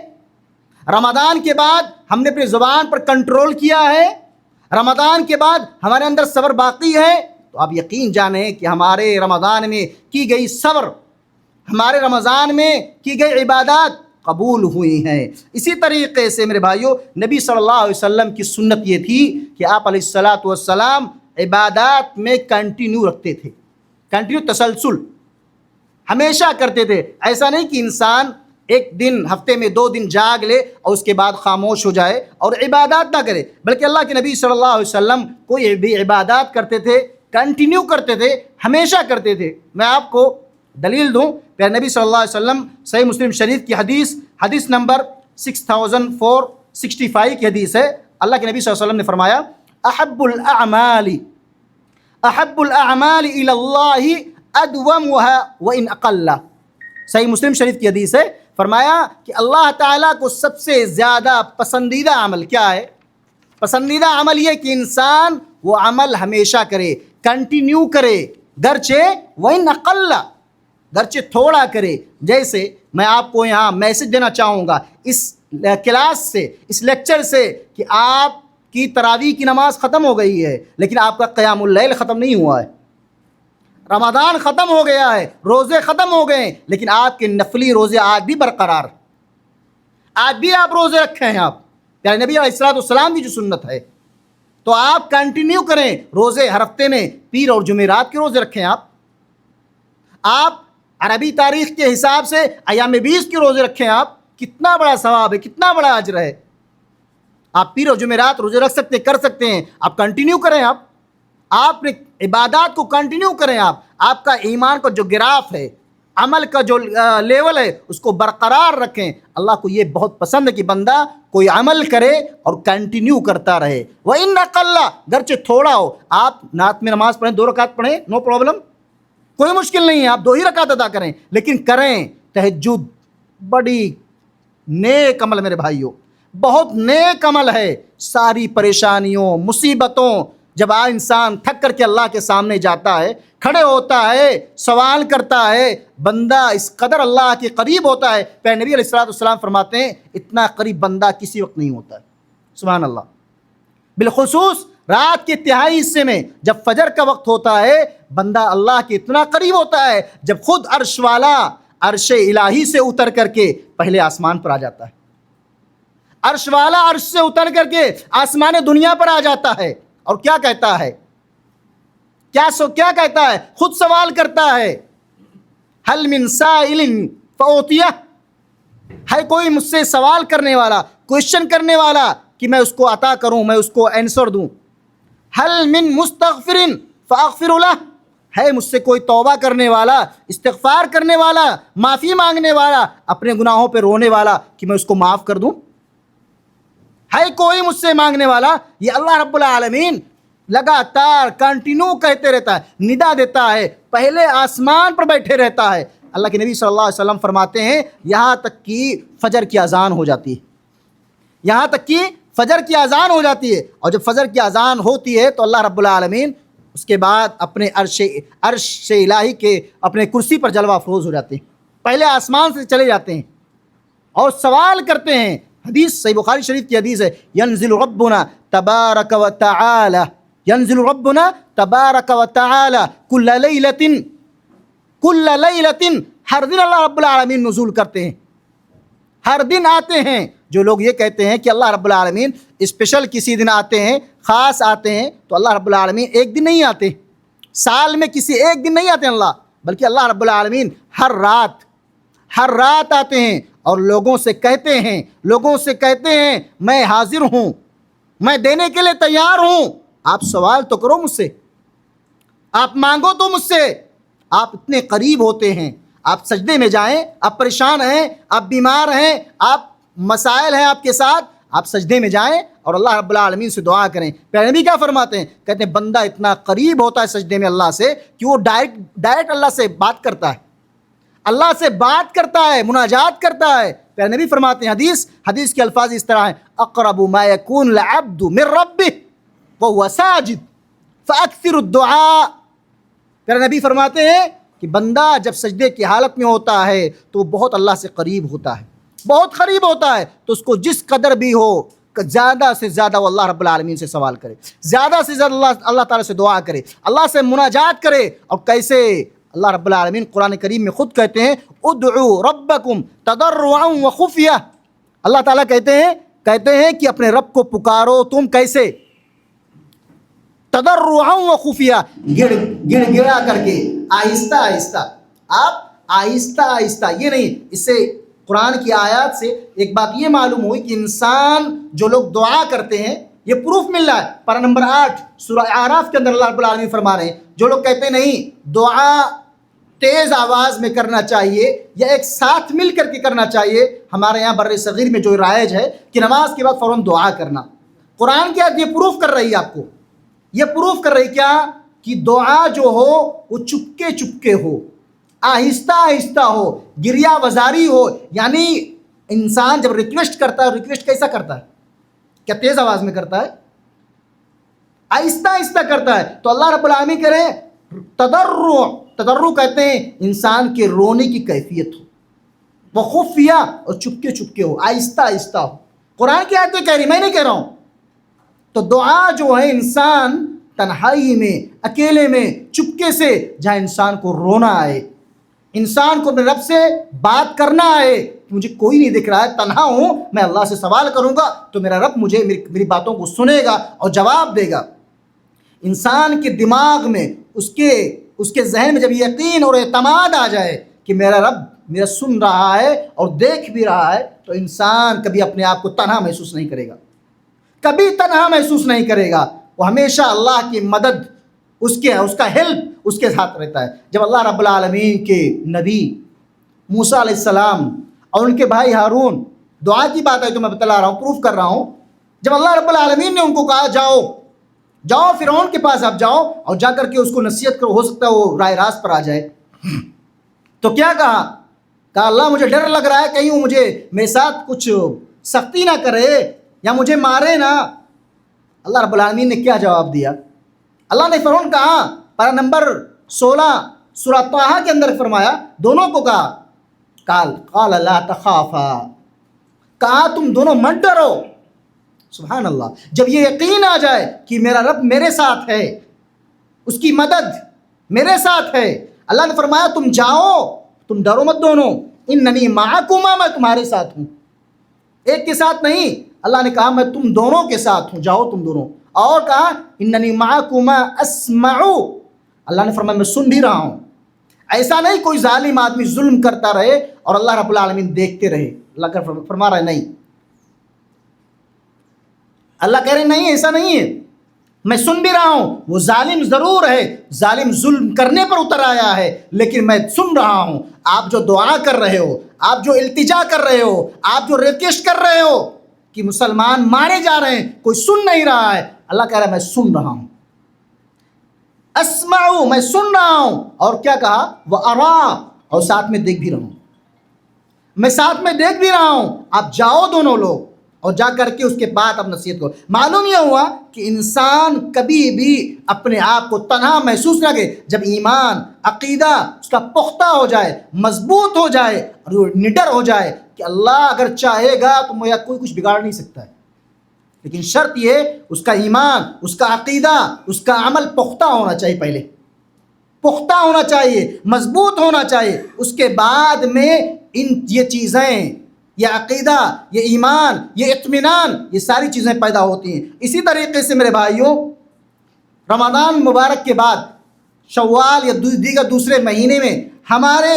رمضان کے بعد ہم نے اپنی زبان پر کنٹرول کیا ہے، رمضان کے بعد ہمارے اندر صبر باقی ہے، تو آپ یقین جانیں کہ ہمارے رمضان میں کی گئی صبر، ہمارے رمضان میں کی گئی عبادات قبول ہوئی ہیں۔ اسی طریقے سے میرے بھائیوں، نبی صلی اللہ علیہ وسلم کی سنت یہ تھی کہ آپ علیہ الصلاۃ والسلام عبادات میں کنٹینیو رکھتے تھے، کنٹینیو، تسلسل ہمیشہ کرتے تھے۔ ایسا نہیں کہ انسان ایک دن، ہفتے میں 2 دن جاگ لے اور اس کے بعد خاموش ہو جائے اور عبادات نہ کرے، بلکہ اللہ کے نبی صلی اللہ علیہ وسلم کوئی بھی عبادات کرتے تھے، کنٹینیو کرتے تھے، ہمیشہ کرتے تھے۔ میں آپ کو دلیل دوں، پیارے نبی صلی اللہ علیہ وسلم، صحیح مسلم شریف کی حدیث نمبر 6465 کی حدیث ہے، اللہ کے نبی صلی اللہ علیہ وسلم نے فرمایا احب الاعمال الى اللہ ادومها وان اقل۔ صحیح مسلم شریف کی حدیث ہے، فرمایا کہ اللہ تعالیٰ کو سب سے زیادہ پسندیدہ عمل کیا ہے؟ پسندیدہ عمل یہ کہ انسان وہ عمل ہمیشہ کرے، کنٹینیو کرے، گرچہ وَإِنْ أَقَلَّ، گرچہ تھوڑا کرے۔ جیسے میں آپ کو یہاں میسج دینا چاہوں گا اس کلاس سے، اس لیکچر سے، کہ آپ کی تراویح کی نماز ختم ہو گئی ہے، لیکن آپ کا قیام اللیل ختم نہیں ہوا ہے۔ رمضان ختم ہو گیا ہے، روزے ختم ہو گئے ہیں، لیکن آپ کے نفلی روزے آج بھی برقرار، آج بھی آپ روزے رکھے ہیں۔ آپ یعنی نبی علیہ الصلوۃ والسلام کی جو سنت ہے، تو آپ کنٹینیو کریں روزے، ہر ہفتے میں پیر اور جمعرات کے روزے رکھیں۔ آپ عربی تاریخ کے حساب سے ایام 20 کے روزے رکھیں۔ آپ کتنا بڑا ثواب ہے، کتنا بڑا اجر ہے۔ آپ پیر اور جمعرات روزے رکھ سکتے ہیں، کر سکتے ہیں، آپ کنٹینیو کریں۔ آپ نے عبادات کو کنٹینیو کریں۔ آپ کا ایمان کا جو گراف ہے، عمل کا جو لیول ہے، اس کو برقرار رکھیں۔ اللہ کو یہ بہت پسند ہے کہ بندہ کوئی عمل کرے اور کنٹینیو کرتا رہے۔ وَإِنَّ أَقَلَّ، گرچہ تھوڑا ہو، آپ رات میں نماز پڑھیں، 2 رکعت پڑھیں، نو پرابلم، کوئی مشکل نہیں ہے، آپ 2 ہی رکعت ادا کریں، لیکن کریں۔ تہجد بڑی نیک عمل میرے بھائیوں، بہت نیک عمل ہے۔ ساری پریشانیوں، مصیبتوں، جب انسان تھک کر کے اللہ کے سامنے جاتا ہے، کھڑے ہوتا ہے، سوال کرتا ہے، بندہ اس قدر اللہ کے قریب ہوتا ہے۔ پھر نبی علیہ الصلوۃ والسلام فرماتے ہیں اتنا قریب بندہ کسی وقت نہیں ہوتا ہے۔ سبحان اللہ۔ بالخصوص رات کے تہائی حصے میں جب فجر کا وقت ہوتا ہے، بندہ اللہ کے اتنا قریب ہوتا ہے جب خود عرش والا عرش الہی سے اتر کر کے پہلے آسمان پر آ جاتا ہے، عرش والا عرش سے اتر کر کے آسمان دنیا پر آ جاتا ہے، اور کیا کہتا ہے، کیا کہتا ہے، خود سوال کرتا ہے، هل من سائل فأعطیہ، ہے کوئی مجھ سے سوال کرنے والا، کوشچن کرنے والا کہ میں اس کو عطا کروں، میں اس کو آنسر دوں۔ هل من مستغفر فاغفر له، ہے مجھ سے کوئی توبہ کرنے والا، استغفار کرنے والا، معافی مانگنے والا، اپنے گناہوں پہ رونے والا کہ میں اس کو معاف کر دوں؟ ہے کوئی مجھ سے مانگنے والا؟ یہ اللہ رب العالمین لگاتار کنٹینیو کہتے رہتا ہے، ندا دیتا ہے، پہلے آسمان پر بیٹھے رہتا ہے۔ اللہ کے نبی صلی اللہ علیہ وسلم فرماتے ہیں یہاں تک کہ فجر کی اذان ہو جاتی ہے، یہاں تک کہ فجر کی اذان ہو جاتی ہے، اور جب فجر کی اذان ہوتی ہے تو اللہ رب العالمین اس کے بعد اپنے عرش الہی کے اپنے کرسی پر جلوہ افروز ہو جاتے ہیں، پہلے آسمان سے چلے جاتے ہیں اور سوال کرتے ہیں۔ حدیث صحیح بخاری شریف کی حدیث ہے، ینزل ربنا تبارک و تعالی، ینزل ربنا تبارک و تعالی کل لیلۃ، ہر دن اللہ رب العالمین نزول کرتے ہیں، ہر دن آتے ہیں۔ جو لوگ یہ کہتے ہیں کہ اللہ رب العالمین اسپیشل کسی دن آتے ہیں، خاص آتے ہیں، تو اللہ رب العالمین ایک دن نہیں آتے، سال میں کسی ایک دن نہیں آتے اللہ، بلکہ اللہ رب العالمین ہر رات آتے ہیں، اور لوگوں سے کہتے ہیں میں حاضر ہوں، میں دینے کے لیے تیار ہوں، آپ سوال تو کرو مجھ سے، آپ مانگو تو مجھ سے۔ آپ اتنے قریب ہوتے ہیں، آپ سجدے میں جائیں، آپ پریشان ہیں، آپ بیمار ہیں، آپ مسائل ہیں آپ کے ساتھ، آپ سجدے میں جائیں اور اللہ رب العالمین سے دعا کریں۔ پیارے نبی کیا فرماتے ہیں؟ کہتے ہیں بندہ اتنا قریب ہوتا ہے سجدے میں اللہ سے کہ وہ ڈائریکٹ اللہ سے بات کرتا ہے، اللہ سے بات کرتا ہے، مناجات کرتا ہے۔ پیارے نبی فرماتے ہیں، حدیث کے الفاظ اس طرح ہیں، اقرب ما یکون العبد من ربہ وهو ساجد فاکثر الدعاء۔ پیارے نبی فرماتے ہیں کہ بندہ جب سجدے کی حالت میں ہوتا ہے تو وہ بہت اللہ سے قریب ہوتا ہے، بہت قریب ہوتا ہے، تو اس کو جس قدر بھی ہو زیادہ سے زیادہ وہ اللہ رب العالمین سے سوال کرے، زیادہ سے زیادہ اللہ تعالیٰ سے دعا کرے، اللہ سے مناجات کرے۔ اور کیسے؟ اللہ رب العالمین قرآن کریم میں خود کہتے ہیں ادعوا ربکم تضرعا وخفیہ۔ اللہ تعالیٰ کہتے ہیں کہ اپنے رب کو پکارو تم کیسے؟ تضرعا وخفیہ، گڑ گڑا کر کے، آہستہ آہستہ۔ آپ آہستہ آہستہ، یہ نہیں، اس سے قرآن کی آیات سے ایک بات یہ معلوم ہوئی کہ انسان جو لوگ دعا کرتے ہیں، یہ پروف مل رہا ہے پارہ نمبر 8 سورہ اعراف کے اندر اللہ رب العالمین فرما رہے ہیں، جو لوگ کہتے نہیں دعا تیز آواز میں کرنا چاہیے یا ایک ساتھ مل کر کے کرنا چاہیے، ہمارے یہاں بر صغیر میں جو رائج ہے کہ نماز کے بعد فوراً دعا کرنا، قرآن کی آیت یہ پروف کر رہی ہے آپ کو، یہ پروف کر رہی کیا کہ دعا جو ہو وہ چپکے چپکے ہو، آہستہ آہستہ ہو، گریہ وزاری ہو۔ یعنی انسان جب ریکویسٹ کرتا ہے، ریکویسٹ کیسا کرتا ہے؟ کیا تیز آواز میں کرتا ہے؟ آہستہ آہستہ کرتا ہے۔ تو اللہ رب العالمین کہہ رہے ہیں تضرع کہتے ہیں انسان کے رونے کی کیفیت ہو، وہ خفیہ اور چپکے چپکے ہو، آہستہ آہستہ ہو۔ قرآن کی آیت کہہ رہی، میں نہیں کہہ رہا ہوں۔ تو دعا جو ہے انسان تنہائی میں، اکیلے میں، چپکے سے، جہاں انسان کو رونا آئے، انسان کو اپنے رب سے بات کرنا ہے، مجھے کوئی نہیں دکھ رہا ہے، تنہا ہوں، میں اللہ سے سوال کروں گا تو میرا رب مجھے میری باتوں کو سنے گا اور جواب دے گا۔ انسان کے دماغ میں، اس کے ذہن میں جب یقین اور اعتماد آ جائے کہ میرا رب میرا سن رہا ہے اور دیکھ بھی رہا ہے، تو انسان کبھی اپنے آپ کو تنہا محسوس نہیں کرے گا، کبھی تنہا محسوس نہیں کرے گا۔ وہ ہمیشہ اللہ کی مدد، اس کا ہیلپ اس کے ساتھ رہتا ہے۔ جب اللہ رب العالمین کے نبی موسیٰ علیہ السلام اور ان کے بھائی ہارون، دعا کی بات ہے تو میں بتلا رہا ہوں، پروف کر رہا ہوں، جب اللہ رب العالمین نے ان کو کہا جاؤ فرعون کے پاس آپ جاؤ اور جا کر کے اس کو نصیحت کرو، ہو سکتا ہے وہ رائے راست پر آ جائے، تو کیا کہا اللہ مجھے ڈر لگ رہا ہے کہیں وہ مجھے میرے ساتھ کچھ سختی نہ کرے یا مجھے مارے نہ۔ اللہ رب العالمین نے کیا جواب دیا؟ اللہ نے فرعون کہا پارہ نمبر 16 سورہ طٰہٰ کے اندر فرمایا، دونوں کو کہا قال لا تخافا، کہا تم دونوں مت ڈرو۔ سبحان اللہ، جب یہ یقین آ جائے کہ میرا رب میرے ساتھ ہے، اس کی مدد میرے ساتھ ہے، اللہ نے فرمایا تم جاؤ، تم ڈرو مت دونوں، اننی معکما، میں تمہارے ساتھ ہوں، ایک کے ساتھ نہیں۔ اللہ نے کہا میں تم دونوں کے ساتھ ہوں، جاؤ تم دونوں، اور کہا اننی معکما اسمع، اللہ نے فرمایا میں سن بھی رہا ہوں۔ ایسا نہیں کوئی ظالم آدمی ظلم کرتا رہے اور اللہ رب العالمین دیکھتے رہے، اللہ کا فرما رہا ہے نہیں، اللہ کہہ رہے نہیں، ایسا نہیں ہے، میں سن بھی رہا ہوں، وہ ظالم ضرور ہے، ظالم ظلم کرنے پر اتر آیا ہے، لیکن میں سن رہا ہوں۔ آپ جو دعا کر رہے ہو، آپ جو التجا کر رہے ہو، آپ جو ریکویسٹ کر رہے ہو کہ مسلمان مارے جا رہے ہیں، کوئی سن نہیں رہا ہے، اللہ کہہ رہا ہے میں سن رہا ہوں، اسمعو، میں سن رہا ہوں، اور کیا کہا وَأَرَا، اور ساتھ میں دیکھ بھی رہا ہوں، میں ساتھ میں دیکھ بھی رہا ہوں۔ آپ جاؤ دونوں لوگ اور جا کر کے اس کے بعد اب نصیحت کرو۔ معلوم یہ ہوا کہ انسان کبھی بھی اپنے آپ کو تنہا محسوس نہ کرے، جب ایمان، عقیدہ اس کا پختہ ہو جائے، مضبوط ہو جائے اور وہ نڈر ہو جائے کہ اللہ اگر چاہے گا تو مجھے کوئی کچھ بگاڑ نہیں سکتا ہے، لیکن شرط یہ اس کا ایمان، اس کا عقیدہ، اس کا عمل پختہ ہونا چاہیے، پہلے پختہ ہونا چاہیے، مضبوط ہونا چاہیے، اس کے بعد میں یہ چیزیں، یہ عقیدہ، یہ ایمان، یہ اطمینان، یہ ساری چیزیں پیدا ہوتی ہیں۔ اسی طریقے سے میرے بھائیوں، رمضان مبارک کے بعد شوال یا دیگر دوسرے مہینے میں ہمارے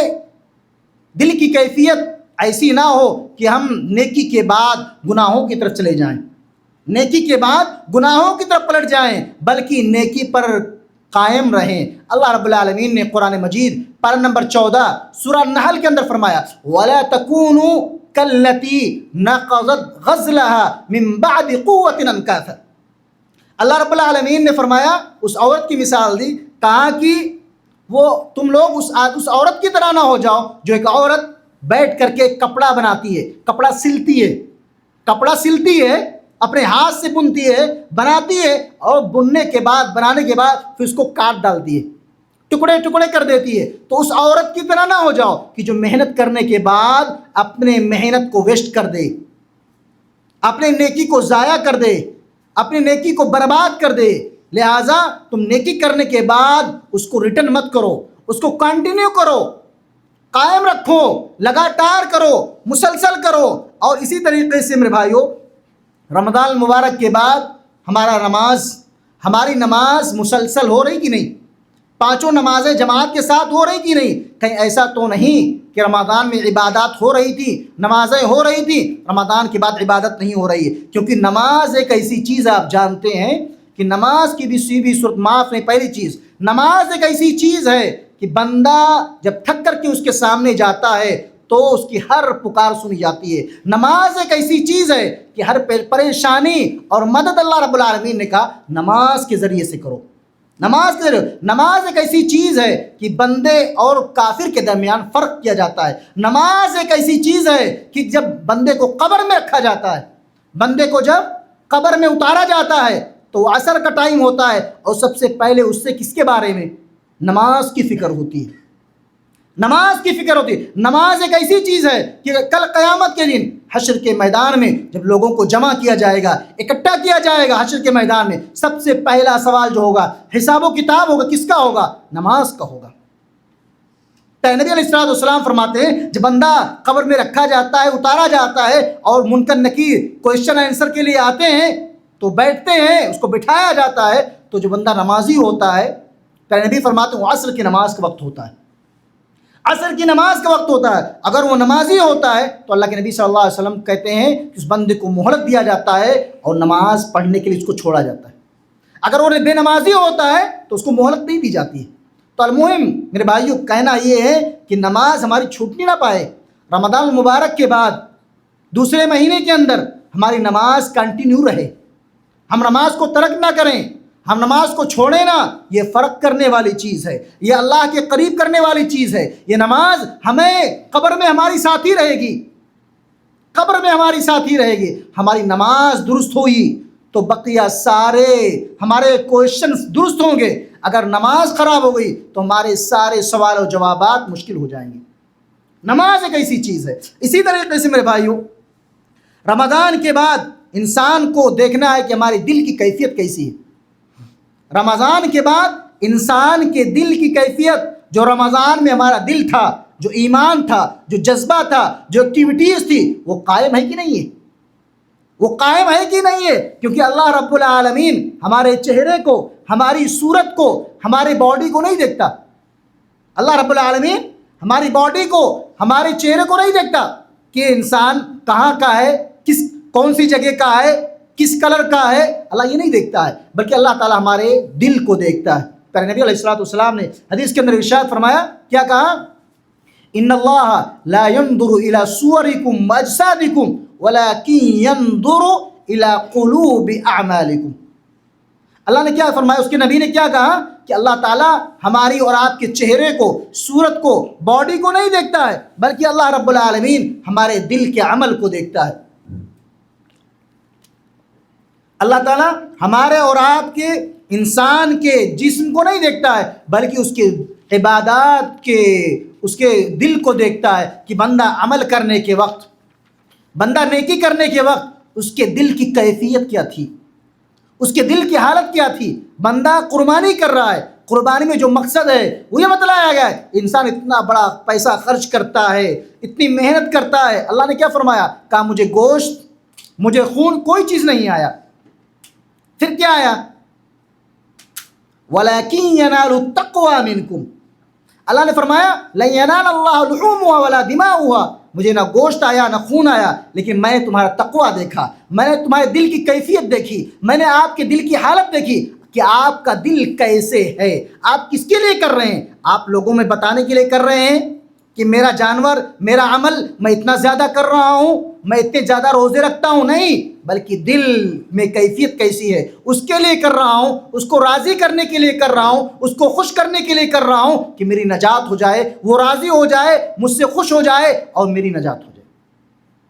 دل کی کیفیت ایسی نہ ہو کہ ہم نیکی کے بعد گناہوں کی طرف چلے جائیں، نیکی کے بعد گناہوں کی طرف پلٹ جائیں، بلکہ نیکی پر قائم رہیں۔ اللہ رب العالمین نے قرآن مجید پارہ نمبر 14 سورہ نحل کے اندر فرمایا وَلَا تَكُونُوا كَالَّتِي نَقَضَتْ غَزْلَهَا مِن بَعْدِ قُوَّةٍ أَنْكَاثًا۔ اللہ رب العالمین نے فرمایا، اس عورت کی مثال دی، کہا کہ وہ تم لوگ اس عورت کی طرح نہ ہو جاؤ جو ایک عورت بیٹھ کر کے کپڑا بناتی ہے، کپڑا سلتی ہے، اپنے ہاتھ سے بنتی ہے، بناتی ہے، اور بننے کے بعد بنانے کے بعد پھر اس کو کاٹ ڈالتی ہے، ٹکڑے ٹکڑے کر دیتی ہے۔ تو اس عورت کی طرح نہ ہو جاؤ کہ جو محنت کرنے کے بعد اپنے محنت کو ویسٹ کر دے، اپنے نیکی کو ضائع کر دے، اپنی نیکی کو برباد کر دے۔ لہٰذا تم نیکی کرنے کے بعد اس کو ریٹرن مت کرو، اس کو کنٹینیو کرو، قائم رکھو، لگاتار کرو، مسلسل کرو۔ اور اسی طریقے سے میرے بھائیو، رمضان المبارک کے بعد ہماری نماز مسلسل ہو رہی کہ نہیں؟ پانچوں نمازیں جماعت کے ساتھ ہو رہی کہ نہیں؟ کہیں ایسا تو نہیں کہ رمضان میں عبادات ہو رہی تھی، نمازیں ہو رہی تھی، رمضان کے بعد عبادت نہیں ہو رہی ہے؟ کیونکہ نماز ایک ایسی چیز ہے، آپ جانتے ہیں کہ نماز کی بھی سی بھی صورت معاف نہیں۔ پہلی چیز، نماز ایک ایسی چیز ہے کہ بندہ جب تھک کر کے اس کے سامنے جاتا ہے تو اس کی ہر پکار سنی جاتی ہے۔ نماز ایک ایسی چیز ہے کہ ہر پریشانی اور مدد اللہ رب العالمین نے کہا نماز کے ذریعے سے کرو۔ نماز ایک ایسی چیز ہے کہ بندے اور کافر کے درمیان فرق کیا جاتا ہے۔ نماز ایک ایسی چیز ہے کہ جب بندے کو قبر میں رکھا جاتا ہے، بندے کو جب قبر میں اتارا جاتا ہے تو عصر کا ٹائم ہوتا ہے، اور سب سے پہلے اس سے کس کے بارے میں؟ نماز کی فکر ہوتی ہے، نماز کی فکر ہوتی ہے۔ نماز ایک ایسی چیز ہے کہ کل قیامت کے دن حشر کے میدان میں جب لوگوں کو جمع کیا جائے گا، اکٹھا کیا جائے گا حشر کے میدان میں، سب سے پہلا سوال جو ہوگا، حساب و کتاب ہوگا، کس کا ہوگا؟ نماز کا ہوگا۔ نبی علیہ السلام فرماتے ہیں جب بندہ قبر میں رکھا جاتا ہے، اتارا جاتا ہے، اور منکر نکیر کوئسچن آنسر کے لیے آتے ہیں تو بیٹھتے ہیں، اس کو بٹھایا جاتا ہے، تو جو بندہ نمازی ہوتا ہے، نبی فرماتے ہیں وہ عصر کی نماز کا وقت ہوتا ہے، عصر کی نماز کا وقت ہوتا ہے۔ اگر وہ نمازی ہوتا ہے تو اللہ کے نبی صلی اللہ علیہ وسلم کہتے ہیں کہ اس بندے کو مہلت دیا جاتا ہے اور نماز پڑھنے کے لیے اس کو چھوڑا جاتا ہے۔ اگر وہ بے نمازی ہوتا ہے تو اس کو مہلت نہیں دی جاتی ہے۔ تو المہم میرے بھائیوں، کہنا یہ ہے کہ نماز ہماری چھوٹنی نہ پائے۔ رمضان المبارک کے بعد دوسرے مہینے کے اندر ہماری نماز کنٹینیو رہے، ہم نماز کو ترک نہ کریں، ہم نماز کو چھوڑیں نہ۔ یہ فرق کرنے والی چیز ہے، یہ اللہ کے قریب کرنے والی چیز ہے۔ یہ نماز ہمیں قبر میں ہماری ساتھی رہے گی، قبر میں ہماری ساتھی رہے گی۔ ہماری نماز درست ہوئی تو بقیہ سارے ہمارے کوئسچنز درست ہوں گے۔ اگر نماز خراب ہو گئی تو ہمارے سارے سوال و جوابات مشکل ہو جائیں گے۔ نماز ایک ایسی چیز ہے۔ اسی طریقے سے میرے بھائیوں، رمضان کے بعد انسان کو دیکھنا ہے کہ ہماری دل کی کیفیت کیسی ہے۔ رمضان کے بعد انسان کے دل کی کیفیت، جو رمضان میں ہمارا دل تھا، جو ایمان تھا، جو جذبہ تھا، جو ایکٹیویٹیز تھی، وہ قائم ہے کہ نہیں ہے؟ وہ قائم ہے کہ نہیں ہے؟ کیونکہ اللہ رب العالمین ہمارے چہرے کو، ہماری صورت کو، ہمارے باڈی کو نہیں دیکھتا۔ اللہ رب العالمین ہماری باڈی کو، ہمارے چہرے کو نہیں دیکھتا کہ انسان کہاں کا ہے، کون سی جگہ کا ہے، کس کلر کا ہے، اللہ یہ نہیں دیکھتا ہے، بلکہ اللہ تعالیٰ ہمارے دل کو دیکھتا ہے۔ پیارے نبی علیہ السلام نے حدیث کے اندر ارشاد فرمایا، کیا کہا؟ ان اللہ لا ينظر الى صورکم واجسادکم ولكن ينظر الى قلوب اعمالکم۔ اللہ نے کیا فرمایا؟ اس کے نبی نے کیا کہا کہ اللہ تعالیٰ ہماری اور آپ کے چہرے کو، صورت کو، باڈی کو نہیں دیکھتا ہے، بلکہ اللہ رب العالمین ہمارے دل کے عمل کو دیکھتا ہے۔ اللہ تعالیٰ ہمارے اور آپ کے، انسان کے جسم کو نہیں دیکھتا ہے، بلکہ اس کے عبادات کے، اس کے دل کو دیکھتا ہے کہ بندہ عمل کرنے کے وقت، بندہ نیکی کرنے کے وقت اس کے دل کی کیفیت کیا تھی، اس کے دل کی حالت کیا تھی۔ بندہ قربانی کر رہا ہے، قربانی میں جو مقصد ہے وہ یہ بتلایا گیا ہے۔ انسان اتنا بڑا پیسہ خرچ کرتا ہے، اتنی محنت کرتا ہے، اللہ نے کیا فرمایا؟ کہا مجھے گوشت، مجھے خون، کوئی چیز نہیں آیا۔ پھر کیا آیا؟ وَلَكِنْ يَنَالُ التَّقْوَى مِنْكُمْ۔ اللہ نے فرمایا لَن يَنَالَ اللَّهُ لُحُومُهَا وَلَا دِمَاؤُهَا مجھے نہ گوشت آیا نہ خون آیا، لیکن میں نے تمہارا تقویٰ دیکھا، میں نے تمہارے دل کی کیفیت دیکھی، میں نے آپ کے دل کی حالت دیکھی کہ آپ کا دل کیسے ہے، آپ کس کے لیے کر رہے ہیں؟ آپ لوگوں میں بتانے کے لیے کر رہے ہیں کہ میرا جانور، میرا عمل، میں اتنا زیادہ کر رہا ہوں، میں اتنے زیادہ روزے رکھتا ہوں؟ نہیں، بلکہ دل میں کیفیت کیسی ہے اس کے لیے کر رہا ہوں، اس کو راضی کرنے کے لیے کر رہا ہوں، اس کو خوش کرنے کے لیے کر رہا ہوں کہ میری نجات ہو جائے، وہ راضی ہو جائے، مجھ سے خوش ہو جائے اور میری نجات ہو جائے،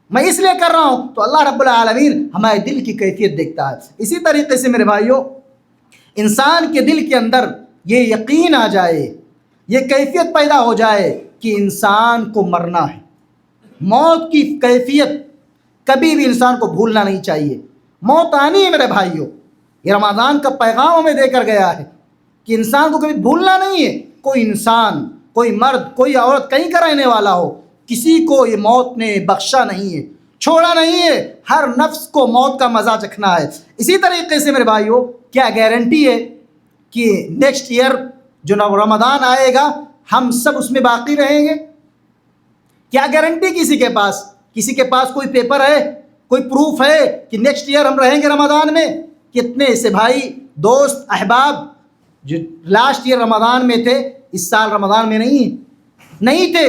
میں اس لیے کر رہا ہوں۔ تو اللہ رب العالمین ہمارے دل کی کیفیت دیکھتا ہے۔ اسی طریقے سے میرے بھائیوں، انسان کے دل کے اندر یہ یقین آ جائے، یہ کیفیت پیدا ہو جائے کہ انسان کو مرنا ہے، موت کی کیفیت کبھی بھی انسان کو بھولنا نہیں چاہیے۔ موت آنی ہے میرے بھائیوں، یہ رمضان کا پیغام ہمیں دے کر گیا ہے کہ انسان کو کبھی بھولنا نہیں ہے۔ کوئی انسان، کوئی مرد، کوئی عورت کہیں کا رہنے والا ہو، کسی کو یہ موت نے بخشا نہیں ہے، چھوڑا نہیں ہے، ہر نفس کو موت کا مزہ چکھنا ہے۔ اسی طریقے سے میرے بھائیوں، کیا گارنٹی ہے کہ نیکسٹ ایئر جو رمضان آئے گا ہم سب اس میں باقی رہیں گے؟ کیا گارنٹی کسی کے پاس؟ کسی کے پاس کوئی پیپر ہے، کوئی پروف ہے کہ نیکسٹ ایئر ہم رہیں گے رمضان میں؟ کتنے ایسے بھائی، دوست، احباب جو لاسٹ ایئر رمضان میں تھے، اس سال رمضان میں نہیں تھے،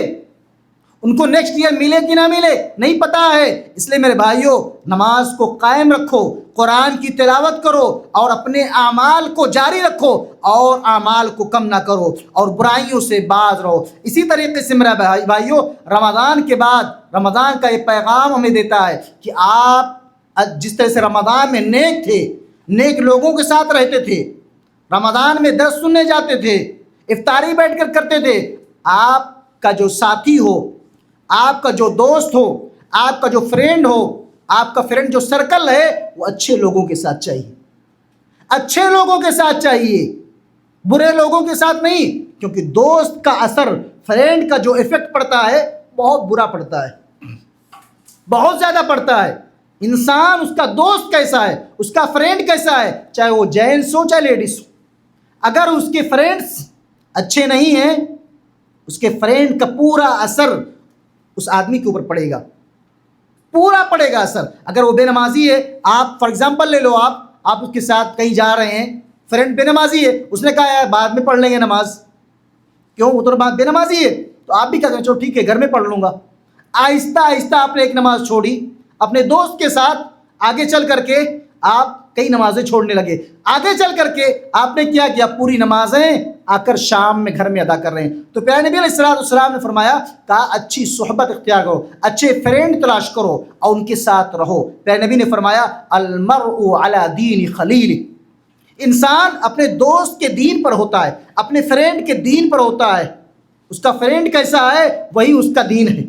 ان کو نیکسٹ ایئر ملے کہ نہ ملے نہیں پتا ہے۔ اس لیے میرے بھائیوں، نماز کو قائم رکھو، قرآن کی تلاوت کرو اور اپنے اعمال کو جاری رکھو اور اعمال کو کم نہ کرو اور برائیوں سے باز رہو۔ اسی طریقے سے میرا بھائیوں، رمضان کے بعد رمضان کا یہ پیغام ہمیں دیتا ہے کہ آپ جس طرح سے رمضان میں نیک تھے، نیک لوگوں کے ساتھ رہتے تھے، رمضان میں درس سننے جاتے تھے، افطاری بیٹھ کر کرتے تھے، آپ کا جو ساتھی ہو، آپ کا جو دوست ہو، آپ کا جو فرینڈ ہو، آپ کا فرینڈ جو سرکل ہے، وہ اچھے لوگوں کے ساتھ چاہیے، اچھے لوگوں کے ساتھ چاہیے، برے لوگوں کے ساتھ نہیں، کیونکہ دوست کا اثر، فرینڈ کا جو ایفیکٹ پڑتا ہے بہت برا پڑتا ہے، بہت زیادہ پڑتا ہے۔ انسان، اس کا دوست کیسا ہے، اس کا فرینڈ کیسا ہے، چاہے وہ جینٹس ہو چاہے لیڈیز ہو، اگر اس کے فرینڈس اچھے نہیں ہیں، اس کے فرینڈ کا پورا اثر اس آدمی کے اوپر پڑے گا، پورا پڑے گا اثر۔ اگر وہ بے نمازی ہے، آپ فار ایگزامپل لے لو، آپ اس کے ساتھ کہیں جا رہے ہیں، فرینڈ بے نمازی ہے، اس نے کہا یار بعد میں پڑھ لیں گے نماز، کیوں؟ وہ تو بعد بے نمازی ہے، تو آپ بھی کہتے ہیں چلو ٹھیک ہے گھر میں پڑھ لوں گا۔ آہستہ آہستہ آپ نے ایک نماز چھوڑی، اپنے دوست کے ساتھ آگے چل کر کے آپ کئی نمازیں چھوڑنے لگے، آگے چل کر کے آپ نے کیا کیا؟ پوری نمازیں آ کر شام میں گھر میں ادا کر رہے ہیں۔ تو پیارے نبی علیہ السلام نے فرمایا، کہا اچھی صحبت اختیار کرو، اچھے فرینڈ تلاش کرو اور ان کے ساتھ رہو۔ پیارے نبی نے فرمایا، المرء علی دین خلیل، انسان اپنے دوست کے دین پر ہوتا ہے، اپنے فرینڈ کے دین پر ہوتا ہے، اس کا فرینڈ کیسا ہے وہی اس کا دین ہے،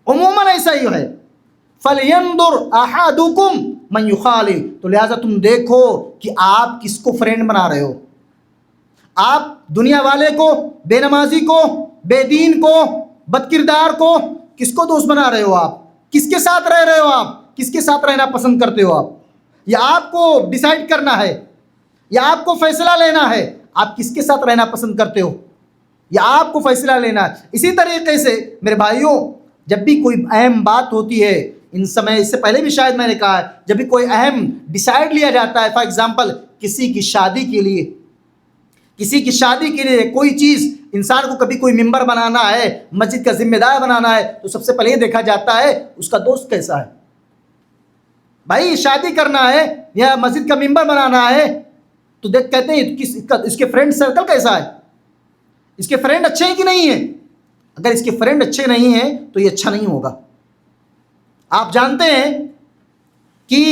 عموماً ایسا ہی ہے۔ فَلْيَنْظُرْ أَحَدُكُمْ مَنْ يُخَالِلُ، تو لہٰذا تم دیکھو کہ آپ کس کو فرینڈ بنا رہے ہو۔ آپ دنیا والے کو، بے نمازی کو، بے دین کو، بد کردار کو کس کو دوست بنا رہے ہو؟ آپ کس کے ساتھ رہ رہے ہو؟ آپ کس کے ساتھ رہنا پسند کرتے ہو؟ آپ یہ آپ کو ڈیسائیڈ کرنا ہے، یا آپ کو فیصلہ لینا ہے، آپ کس کے ساتھ رہنا پسند کرتے ہو، یا آپ کو فیصلہ لینا ہے۔ اسی طریقے سے میرے بھائیوں، جب بھی کوئی اہم بات ہوتی ہے، اس سے پہلے بھی شاید میں نے کہا ہے، جب بھی کوئی اہم ڈیسائیڈ لیا جاتا ہے، فار ایگزامپل کسی کی شادی کے لیے، کسی کی شادی کے لیے کوئی چیز، انسان کو کبھی کوئی ممبر بنانا ہے، مسجد کا ذمہ دار بنانا ہے، تو سب سے پہلے یہ دیکھا جاتا ہے اس کا دوست کیسا ہے۔ بھائی شادی کرنا ہے یا مسجد کا ممبر بنانا ہے تو کہتے ہیں اس کے فرینڈ سرکل کیسا ہے، اس کے فرینڈ اچھے ہیں کہ نہیں ہیں۔ اگر اس کے فرینڈ اچھے نہیں ہیں تو یہ اچھا نہیں ہوگا۔ آپ جانتے ہیں کہ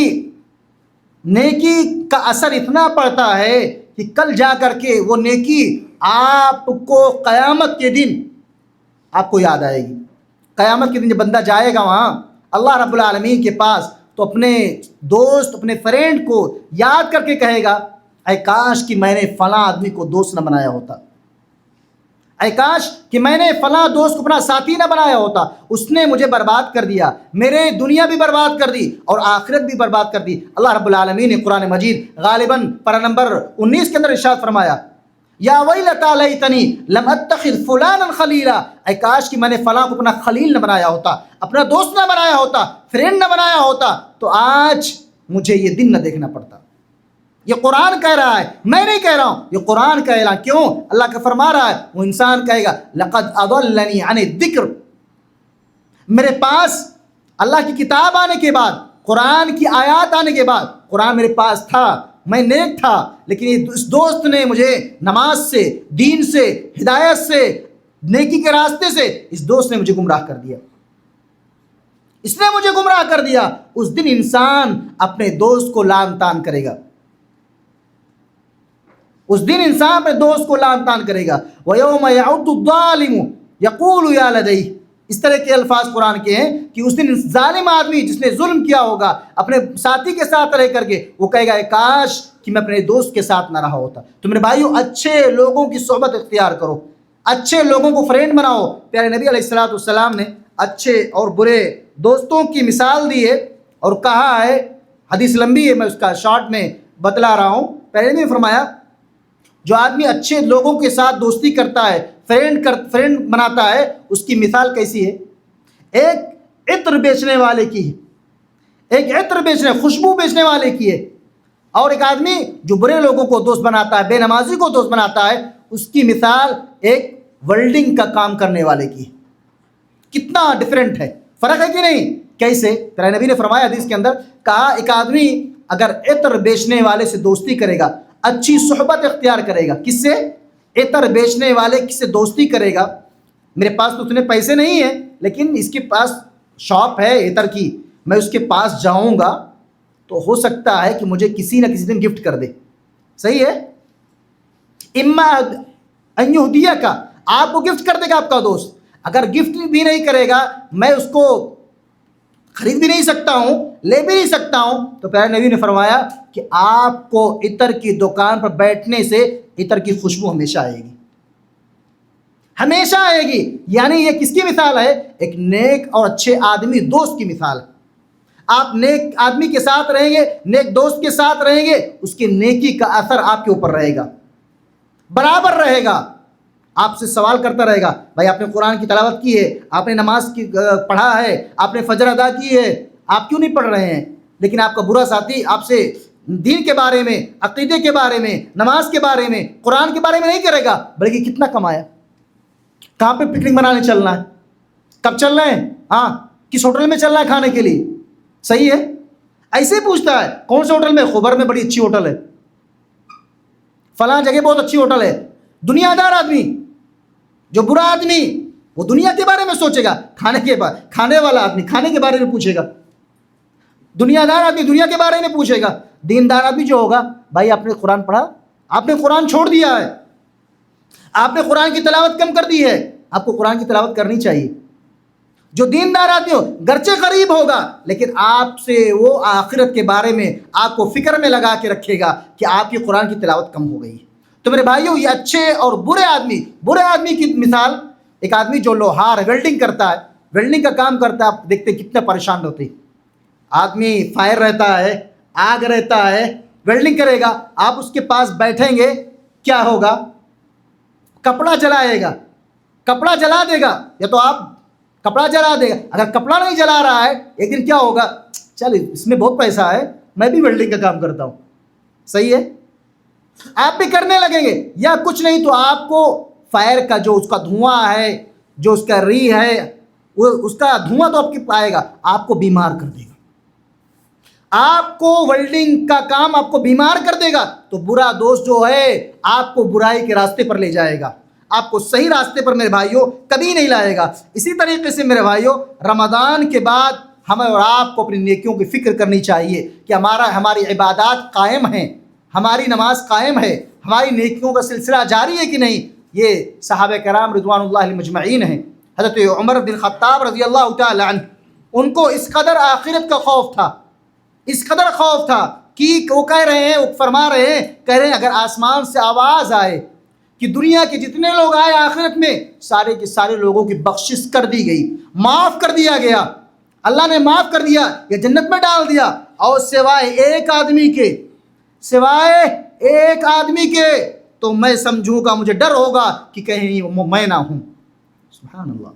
نیکی کا اثر اتنا پڑتا ہے کہ کل جا کر کے وہ نیکی آپ کو قیامت کے دن آپ کو یاد آئے گی۔ قیامت کے دن جب بندہ جائے گا وہاں اللہ رب العالمین کے پاس، تو اپنے دوست، اپنے فرینڈ کو یاد کر کے کہے گا، اے کاش کہ میں نے فلاں آدمی کو دوست نہ بنایا ہوتا، اے کاش کہ میں نے فلاں دوست کو اپنا ساتھی نہ بنایا ہوتا، اس نے مجھے برباد کر دیا، میرے دنیا بھی برباد کر دی اور آخرت بھی برباد کر دی۔ اللہ رب العالمین نے قرآن مجید غالباً پارہ نمبر 19 کے اندر ارشاد فرمایا، یا ویلتا لیتنی لم اتخذ فلانا خلیلا، اے کاش کہ میں نے فلاں کو اپنا خلیل نہ بنایا ہوتا، اپنا دوست نہ بنایا ہوتا، فرینڈ نہ بنایا ہوتا، تو آج مجھے یہ دن نہ دیکھنا پڑتا۔ یہ قرآن کہہ رہا ہے، میں نہیں کہہ رہا ہوں، یہ قرآن کا اعلان۔ کیوں؟ اللہ کا فرما رہا ہے، وہ انسان کہے گا لقد اضلنی عن الذکر، میرے پاس اللہ کی کتاب آنے کے بعد، قرآن کی آیات آنے کے بعد، قرآن میرے پاس تھا، میں نیک تھا، لیکن اس دوست نے مجھے نماز سے، دین سے، ہدایت سے، نیکی کے راستے سے، اس دوست نے مجھے گمراہ کر دیا، اس نے مجھے گمراہ کر دیا۔ اس دن انسان اپنے دوست کو لعن طعن کرے گا، اس دن انسان اپنے دوست کو لعن طعن کرے گا۔ وَيَوْمَ يَعُضُّ الظَّالِمُ يَقُولُ يَا لَدَيْهِ، اس طرح کے الفاظ قرآن کے ہیں کہ اس دن ظالم آدمی جس نے ظلم کیا ہوگا اپنے ساتھی کے ساتھ رہ کر کے، وہ کہے گا اے کاش کہ میں اپنے دوست کے ساتھ نہ رہا ہوتا۔ تو میرے بھائیو، اچھے لوگوں کی صحبت اختیار کرو، اچھے لوگوں کو فرینڈ بناؤ۔ پیارے نبی علیہ السلام نے اچھے اور برے دوستوں کی مثال دی ہے اور کہا ہے، حدیث لمبی ہے، میں اس کا شارٹ میں بتلا رہا ہوں۔ پیارے نبی نے فرمایا، جو آدمی اچھے لوگوں کے ساتھ دوستی کرتا ہے، فرینڈ بناتا ہے، اس کی مثال کیسی ہے؟ ایک عطر بیچنے والے کی ہے، ایک عطر بیچنے، خوشبو بیچنے والے کی ہے، اور ایک آدمی جو برے لوگوں کو دوست بناتا ہے، بے نمازی کو دوست بناتا ہے، اس کی مثال ایک ویلڈنگ کا کام کرنے والے کی ہے۔ کتنا ڈفرینٹ ہے، فرق ہے کہ نہیں؟ کیسے؟ پیارے نبی نے فرمایا حدیث کے اندر، کہا ایک آدمی اگر عطر بیچنے والے سے دوستی کرے گا، اچھی صحبت اختیار کرے گا، کس سے؟ عطر بیچنے والے سے دوستی کرے گا۔ میرے پاس تو اتنے پیسے نہیں ہیں، لیکن اس کے پاس شاپ ہے عطر کی، میں اس کے پاس جاؤں گا تو ہو سکتا ہے کہ مجھے کسی نہ کسی دن گفٹ کر دے۔ صحیح ہے؟ اما ان یہدیہ کا، آپ کو گفٹ کر دے گا آپ کا دوست۔ اگر گفٹ بھی نہیں کرے گا، میں اس کو خرید بھی نہیں سکتا ہوں، لے بھی نہیں سکتا ہوں، تو پیارے نبی نے فرمایا کہ آپ کو عطر کی دکان پر بیٹھنے سے عطر کی خوشبو ہمیشہ آئے گی، ہمیشہ آئے گی۔ یعنی یہ کس کی مثال ہے؟ ایک نیک اور اچھے آدمی دوست کی مثال۔ آپ نیک آدمی کے ساتھ رہیں گے، نیک دوست کے ساتھ رہیں گے، اس کی نیکی کا اثر آپ کے اوپر رہے گا، برابر رہے گا، آپ سے سوال کرتا رہے گا، بھائی آپ نے قرآن کی تلاوت کی ہے، آپ نے نماز کی پڑھا ہے، آپ نے فجر ادا کی ہے، آپ کیوں نہیں پڑھ رہے ہیں؟ لیکن آپ کا برا ساتھی آپ سے دین کے بارے میں، عقیدے کے بارے میں، نماز کے بارے میں، قرآن کے بارے میں نہیں کرے گا، بلکہ کتنا کمایا، کہاں پہ پکنک منانے چلنا ہے، کب چل رہے ہیں، ہاں کس ہوٹل میں چلنا ہے کھانے کے لیے، صحیح ہے؟ ایسے ہی پوچھتا ہے، کون سے ہوٹل میں؟ خبر میں بڑی اچھی ہوٹل ہے، فلاں جگہ بہت اچھی ہوٹل ہے۔ دنیا دار آدمی، جو برا آدمی، وہ دنیا کے بارے میں سوچے گا، کھانے والا آدمی کھانے کے بارے میں پوچھے گا، دنیا دار آدمی دنیا کے بارے میں پوچھے گا، دیندار آدمی جو ہوگا، بھائی آپ نے قرآن پڑھا؟ آپ نے قرآن چھوڑ دیا ہے، آپ نے قرآن کی تلاوت کم کر دی ہے، آپ کو قرآن کی تلاوت کرنی چاہیے۔ جو دیندار آدمی ہو، گرچہ غریب ہوگا، لیکن آپ سے وہ آخرت کے بارے میں آپ کو فکر میں لگا کے رکھے گا کہ آپ کی قرآن کی تلاوت کم ہو گئی ہے۔ تو میرے بھائیو، یہ اچھے اور برے آدمی کی مثال، ایک آدمی جو لوہار ویلڈنگ کرتا ہے، ویلڈنگ کا کام کرتا ہے، آپ دیکھتے ہیں کتنے پریشان ہوتے ہیں، آدمی فائر رہتا ہے، آگ رہتا ہے، ویلڈنگ کرے گا، آپ اس کے پاس بیٹھیں گے، کیا ہوگا؟ کپڑا جلائے گا، کپڑا جلا دے گا، یا تو آپ کپڑا جلا دے گا۔ اگر کپڑا نہیں جلا رہا ہے، ایک دن کیا ہوگا؟ چل اس میں بہت پیسہ ہے، میں بھی ویلڈنگ کا کام کرتا ہوں، صحیح ہے؟ آپ بھی کرنے لگیں گے، یا کچھ نہیں تو آپ کو فائر کا جو اس کا دھواں ہے، جو اس کا ری ہے، وہ اس کا دھواں تو آپ کے پائے گا، آپ کو بیمار کر دے گا، آپ کو ویلڈنگ کا کام آپ کو بیمار کر دے گا۔ تو برا دوست جو ہے آپ کو برائی کے راستے پر لے جائے گا، آپ کو صحیح راستے پر میرے بھائیوں کبھی نہیں لائے گا۔ اسی طریقے سے میرے بھائیوں، رمضان کے بعد ہمیں اور آپ کو اپنی نیکیوں کی فکر کرنی چاہیے کہ ہماری عبادات قائم ہیں، ہماری نماز قائم ہے، ہماری نیکیوں کا سلسلہ جاری ہے کہ نہیں۔ یہ صحابہ کرام رضوان اللہ علیہم مجمعین ہیں۔ حضرت عمر بن خطاب رضی اللہ تعالی عنہ، ان کو اس قدر آخرت کا خوف تھا، اس قدر خوف تھا کہ وہ کہہ رہے ہیں، وہ فرما رہے ہیں اگر آسمان سے آواز آئے کہ دنیا کے جتنے لوگ آئے آخرت میں، سارے کے سارے لوگوں کی بخشش کر دی گئی، معاف کر دیا گیا، اللہ نے معاف کر دیا یا جنت میں ڈال دیا، اور سوائے ایک آدمی کے تو میں سمجھوں گا، مجھے ڈر ہوگا کہ کہیں میں نہ ہوں۔ سبحان اللہ،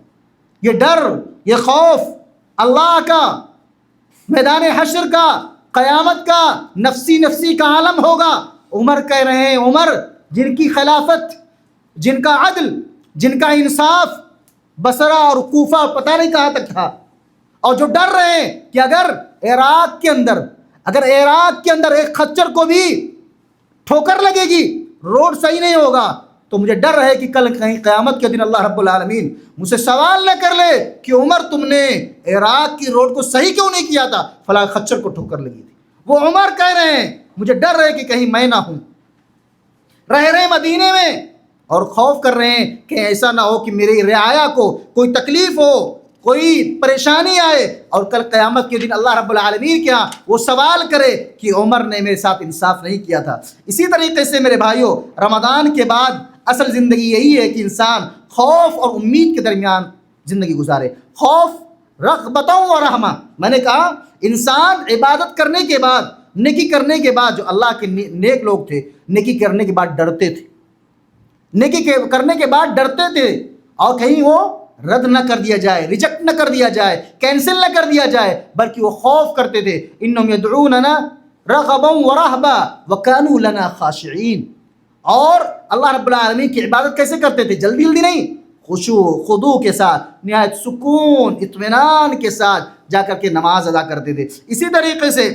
یہ ڈر، یہ خوف اللہ کا، میدان حشر کا، قیامت کا، نفسی نفسی کا عالم ہوگا۔ عمر کہہ رہے ہیں، عمر جن کی خلافت، جن کا عدل، جن کا انصاف بصرہ اور کوفہ پتہ نہیں کہاں تک تھا، اور جو ڈر رہے ہیں کہ اگر عراق کے اندر ایک خچر کو بھی ٹھوکر لگے گی، روڈ صحیح نہیں ہوگا، تو مجھے ڈر ہے کہ کل کہیں قیامت کے دن اللہ رب العالمین مجھ سے سوال نہ کر لے کہ عمر تم نے عراق کی روڈ کو صحیح کیوں نہیں کیا تھا، فلاں خچر کو ٹھوکر لگی تھی۔ وہ عمر کہہ رہے ہیں مجھے ڈر ہے کہ کہیں میں نہ ہوں، رہ رہے مدینے میں اور خوف کر رہے ہیں کہ ایسا نہ ہو کہ میری رعایا کو کوئی تکلیف ہو، کوئی پریشانی آئے، اور کل قیامت کے دن اللہ رب العالمین کیا وہ سوال کرے کہ عمر نے میرے ساتھ انصاف نہیں کیا تھا۔ اسی طریقے سے میرے بھائیوں، رمضان کے بعد اصل زندگی یہی ہے کہ انسان خوف اور امید کے درمیان زندگی گزارے۔ خوف رغبتوں و رحمہ، میں نے کہا انسان عبادت کرنے کے بعد، نیکی کرنے کے بعد، جو اللہ کے نیک لوگ تھے نیکی کرنے کے بعد ڈرتے تھے، نیکی کرنے کے بعد ڈرتے تھے، اور کہیں وہ رد نہ کر دیا جائے، ریجیکٹ نہ کر دیا جائے، کینسل نہ کر دیا جائے، بلکہ وہ خوف کرتے تھے۔ انہم یدعوننا رغبا ورہبا وکانوا لنا خاشعین۔ اور اللہ رب العالمین کی عبادت کیسے کرتے تھے؟ جلدی جلدی نہیں، خشوع خضوع کے ساتھ، نہایت سکون اطمینان کے ساتھ جا کر کے نماز ادا کرتے تھے۔ اسی طریقے سے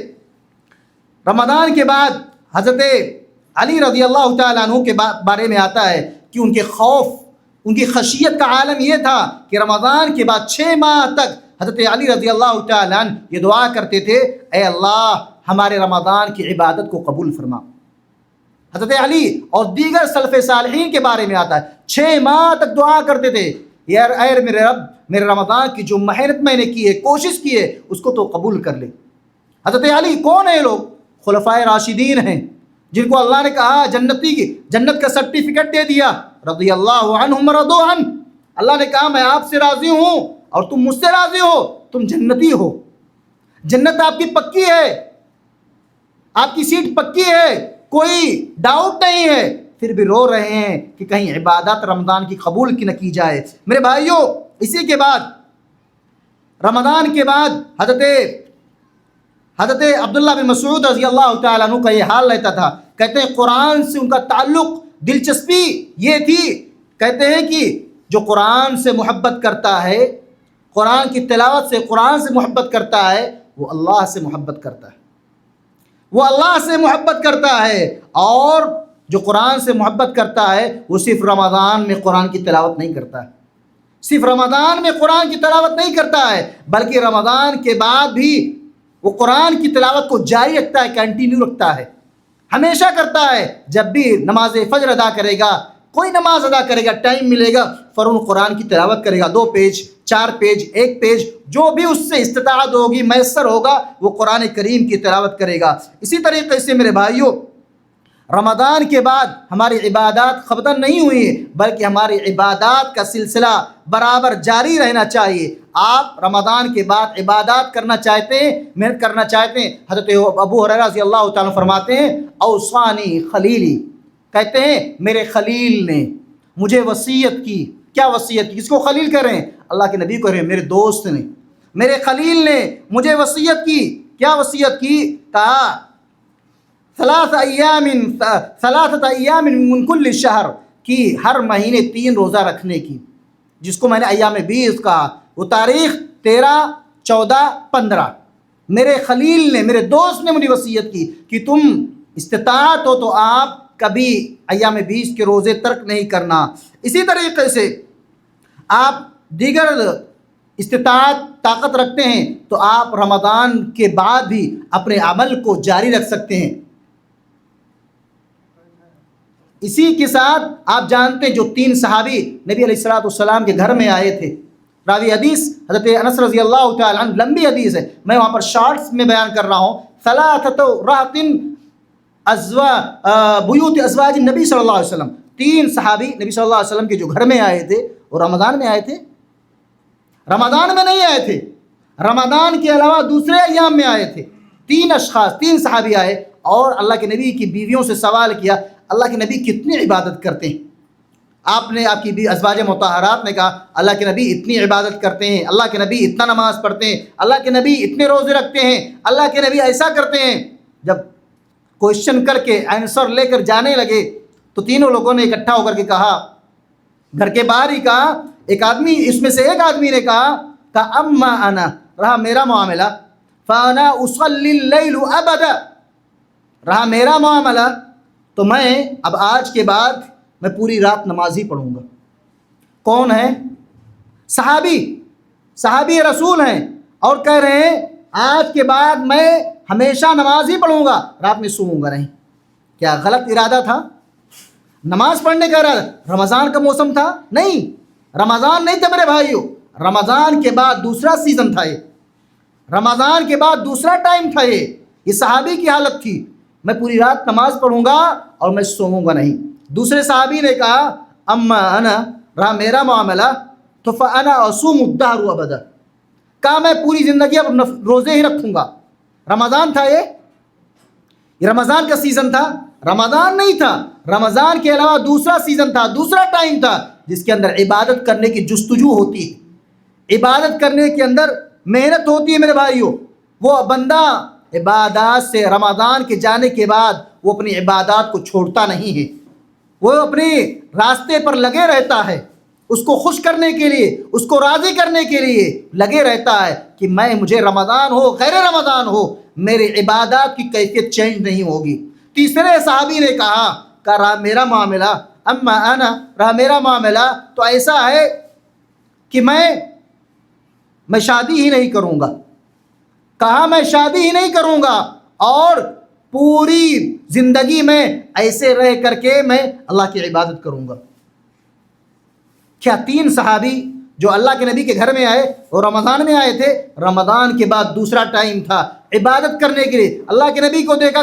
رمضان کے بعد حضرت علی رضی اللہ تعالیٰ عنہ کے بارے میں آتا ہے کہ ان کے خوف، ان کی خشیت کا عالم یہ تھا کہ رمضان کے بعد 6 ماہ تک حضرت علی رضی اللہ تعالیٰ عنہ یہ دعا کرتے تھے، اے اللہ ہمارے رمضان کی عبادت کو قبول فرما۔ حضرت علی اور دیگر سلف صالحین کے بارے میں آتا ہے 6 ماہ تک دعا کرتے تھے، یار اے میرے رب، میرے رمضان کی جو محنت میں نے کی ہے، کوشش کی ہے، اس کو تو قبول کر لے۔ حضرت علی کون ہیں؟ لوگ خلفائے راشدین ہیں، جن کو اللہ نے کہا جنت کا سرٹیفکیٹ دے دیا، رضی اللہ عنہم ورضوا عنہ۔ اللہ نے کہا میں آپ سے راضی ہوں اور تم مجھ سے راضی ہو، تم جنتی ہو، جنت آپ کی پکی ہے، آپ کی سیٹ پکی ہے، کوئی ڈاؤٹ نہیں ہے، پھر بھی رو رہے ہیں کہ کہیں عبادت رمضان کی قبول کی نہ کی جائے۔ میرے بھائیوں، اسی کے بعد رمضان کے بعد حضرت عبداللہ بن مسعود رضی اللہ تعالیٰ عنہ کا یہ حال رہتا تھا، کہتے ہیں قرآن سے ان کا تعلق، دلچسپی یہ تھی، کہتے ہیں کہ جو قرآن سے محبت کرتا ہے، قرآن کی تلاوت سے، قرآن سے محبت کرتا ہے، وہ اللہ سے محبت کرتا ہے، وہ اللہ سے محبت کرتا ہے۔ اور جو قرآن سے محبت کرتا ہے وہ صرف رمضان میں قرآن کی تلاوت نہیں کرتا ہے، صرف رمضان میں قرآن کی تلاوت نہیں کرتا ہے، بلکہ رمضان کے بعد بھی وہ قرآن کی تلاوت کو جاری رکھتا ہے، کنٹینیو رکھتا ہے، ہمیشہ کرتا ہے۔ جب بھی نماز فجر ادا کرے گا، کوئی نماز ادا کرے گا، ٹائم ملے گا، فوراً قرآن کی تلاوت کرے گا، 2 پیج 4 پیج 1 پیج، جو بھی اس سے استطاعت ہوگی، میسر ہوگا، وہ قرآن کریم کی تلاوت کرے گا۔ اسی طریقے سے میرے بھائیوں، رمضان کے بعد ہماری عبادات ختم نہیں ہوئی، بلکہ ہماری عبادات کا سلسلہ برابر جاری رہنا چاہیے۔ آپ رمضان کے بعد عبادات کرنا چاہتے ہیں، محنت کرنا چاہتے ہیں، حضرت ابو ہریرہ رضی اللہ تعالیٰ فرماتے ہیں اوصانی خلیلی، کہتے ہیں میرے خلیل نے مجھے وصیت کی۔ کیا وصیت کی؟ کس کو خلیل کہہ رہے ہیں؟ اللہ کے نبی کو کہہ رہے ہیں، میرے دوست نے، میرے خلیل نے مجھے وصیت کی۔ کیا وصیت کی؟ کہا 3 ایام من کل شہر، کی ہر مہینے 3 روزہ رکھنے کی، جس کو میں نے ایام 20 کہا، وہ تاریخ 13 14 15۔ میرے خلیل نے، میرے دوست نے مجھے وصیت کی کہ تم استطاعت ہو تو آپ کبھی ایام 20 کے روزے ترک نہیں کرنا۔ اسی طریقے سے آپ دیگر استطاعت طاقت رکھتے ہیں تو آپ رمضان کے بعد بھی اپنے عمل کو جاری رکھ سکتے ہیں۔ اسی کے ساتھ آپ جانتے ہیں جو 3 صحابی نبی علیہ الصلوۃ والسلام کے گھر میں آئے تھے، راوی حدیث حضرت انس رضی اللہ تعالیٰ عنہ، لمبی حدیث ہے، میں وہاں پر شارٹس میں بیان کر رہا ہوں۔ 3 رہط بیوت ازواج النبی صلی اللہ علیہ وسلم، 3 صحابی نبی صلی اللہ علیہ وسلم کے جو گھر میں آئے تھے، وہ رمضان میں آئے تھے، رمضان میں نہیں آئے تھے، رمضان کے علاوہ دوسرے ایام میں آئے تھے۔ 3 اشخاص، 3 صحابی آئے اور اللہ کے نبی کی بیویوں سے سوال کیا، اللہ کے نبی کتنی عبادت کرتے ہیں. آپ نے آپ کی ازواج مطہرات نے کہا اللہ کے نبی اتنی عبادت کرتے ہیں, اللہ کے نبی اتنا نماز پڑھتے ہیں, اللہ کے نبی اتنے روزے رکھتے ہیں, اللہ کے نبی ایسا کرتے ہیں. جب کوشچن کر کے آنسر لے کر جانے لگے تو تینوں لوگوں نے اکٹھا ہو کر کے کہا, گھر کے باہر ہی کہا, ایک آدمی اس میں سے ایک آدمی نے کہا اما انا, رہا میرا معاملہ, فانا اصلی اللیل ابدا, رہا میرا معاملہ تو میں اب آج کے بعد میں پوری رات نماز ہی پڑھوں گا. کون ہے؟ صحابی رسول ہیں, اور کہہ رہے ہیں آج کے بعد میں ہمیشہ نماز ہی پڑھوں گا, رات میں سوؤں گا نہیں. کیا غلط ارادہ تھا؟ نماز پڑھنے کا ارادہ. رمضان کا موسم تھا؟ نہیں, رمضان نہیں تھا میرے بھائیو. رمضان کے بعد دوسرا سیزن تھا, یہ رمضان کے بعد دوسرا ٹائم تھا. یہ صحابی کی حالت تھی, میں پوری رات نماز پڑھوں گا اور میں سوؤں گا نہیں. دوسرے صحابی نے کہا اما انا, رہا میرا معاملہ تو فانا اصوم الدہر ابدا, کہا میں پوری زندگی اب روزے ہی رکھوں گا. رمضان تھا, یہ رمضان کا سیزن تھا. رمضان نہیں تھا, رمضان کے علاوہ دوسرا سیزن تھا, دوسرا ٹائم تھا جس کے اندر عبادت کرنے کی جستجو ہوتی ہے, عبادت کرنے کے اندر محنت ہوتی ہے میرے بھائیوں. وہ بندہ عبادات سے رمضان کے جانے کے بعد وہ اپنی عبادات کو چھوڑتا نہیں ہے, وہ اپنے راستے پر لگے رہتا ہے, اس کو خوش کرنے کے لیے, اس کو راضی کرنے کے لیے لگے رہتا ہے کہ مجھے رمضان ہو غیر رمضان ہو, میرے عبادات کی کیفیت چینج نہیں ہوگی. تیسرے صحابی نے کہا رہا میرا معاملہ اما انا, رہا میرا معاملہ تو ایسا ہے کہ میں شادی ہی نہیں کروں گا. کہا میں شادی ہی نہیں کروں گا اور پوری زندگی میں ایسے رہ کر کے میں اللہ کی عبادت کروں گا. کیا تین صحابی جو اللہ کے نبی کے گھر میں آئے اور رمضان میں آئے تھے, رمضان کے بعد دوسرا ٹائم تھا عبادت کرنے کے لیے, اللہ کے نبی کو دیکھا,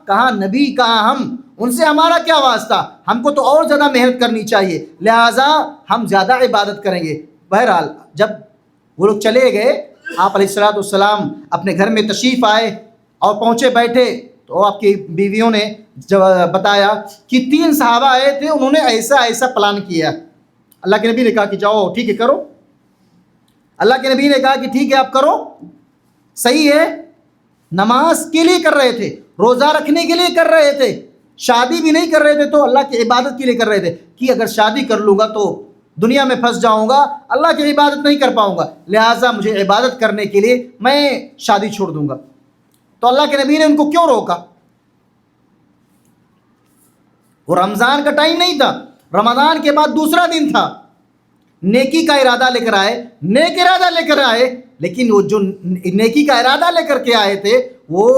کہا نبی کہا ہم, ان سے ہمارا کیا واسطہ, ہم کو تو اور زیادہ محنت کرنی چاہیے, لہٰذا ہم زیادہ عبادت کریں گے. بہرحال جب وہ لوگ چلے گئے, آپ علیہ السلام اپنے گھر میں تشریف آئے اور پہنچے بیٹھے تو آپ کی بیویوں نے بتایا کہ تین صحابہ آئے تھے, انہوں نے ایسا پلان کیا. اللہ کے نبی نے کہا کہ جاؤ ٹھیک ہے کرو. اللہ کے نبی نے کہا کہ ٹھیک ہے آپ کرو, صحیح ہے. نماز کے لیے کر رہے تھے, روزہ رکھنے کے لیے کر رہے تھے, شادی بھی نہیں کر رہے تھے تو اللہ کی عبادت کے لیے کر رہے تھے کہ اگر شادی کر لوں گا تو دنیا میں پھنس جاؤں گا, اللہ کی عبادت نہیں کر پاؤں گا, لہٰذا مجھے عبادت کرنے کے لیے میں شادی چھوڑ دوں گا. تو اللہ کے نبی نے ان کو کیوں روکا؟ وہ رمضان کا ٹائم نہیں تھا, رمضان کے بعد دوسرا دن تھا, نیکی کا ارادہ لے کر آئے, نیک ارادہ لے کر آئے, لیکن وہ جو نیکی کا ارادہ لے کر کے آئے تھے وہ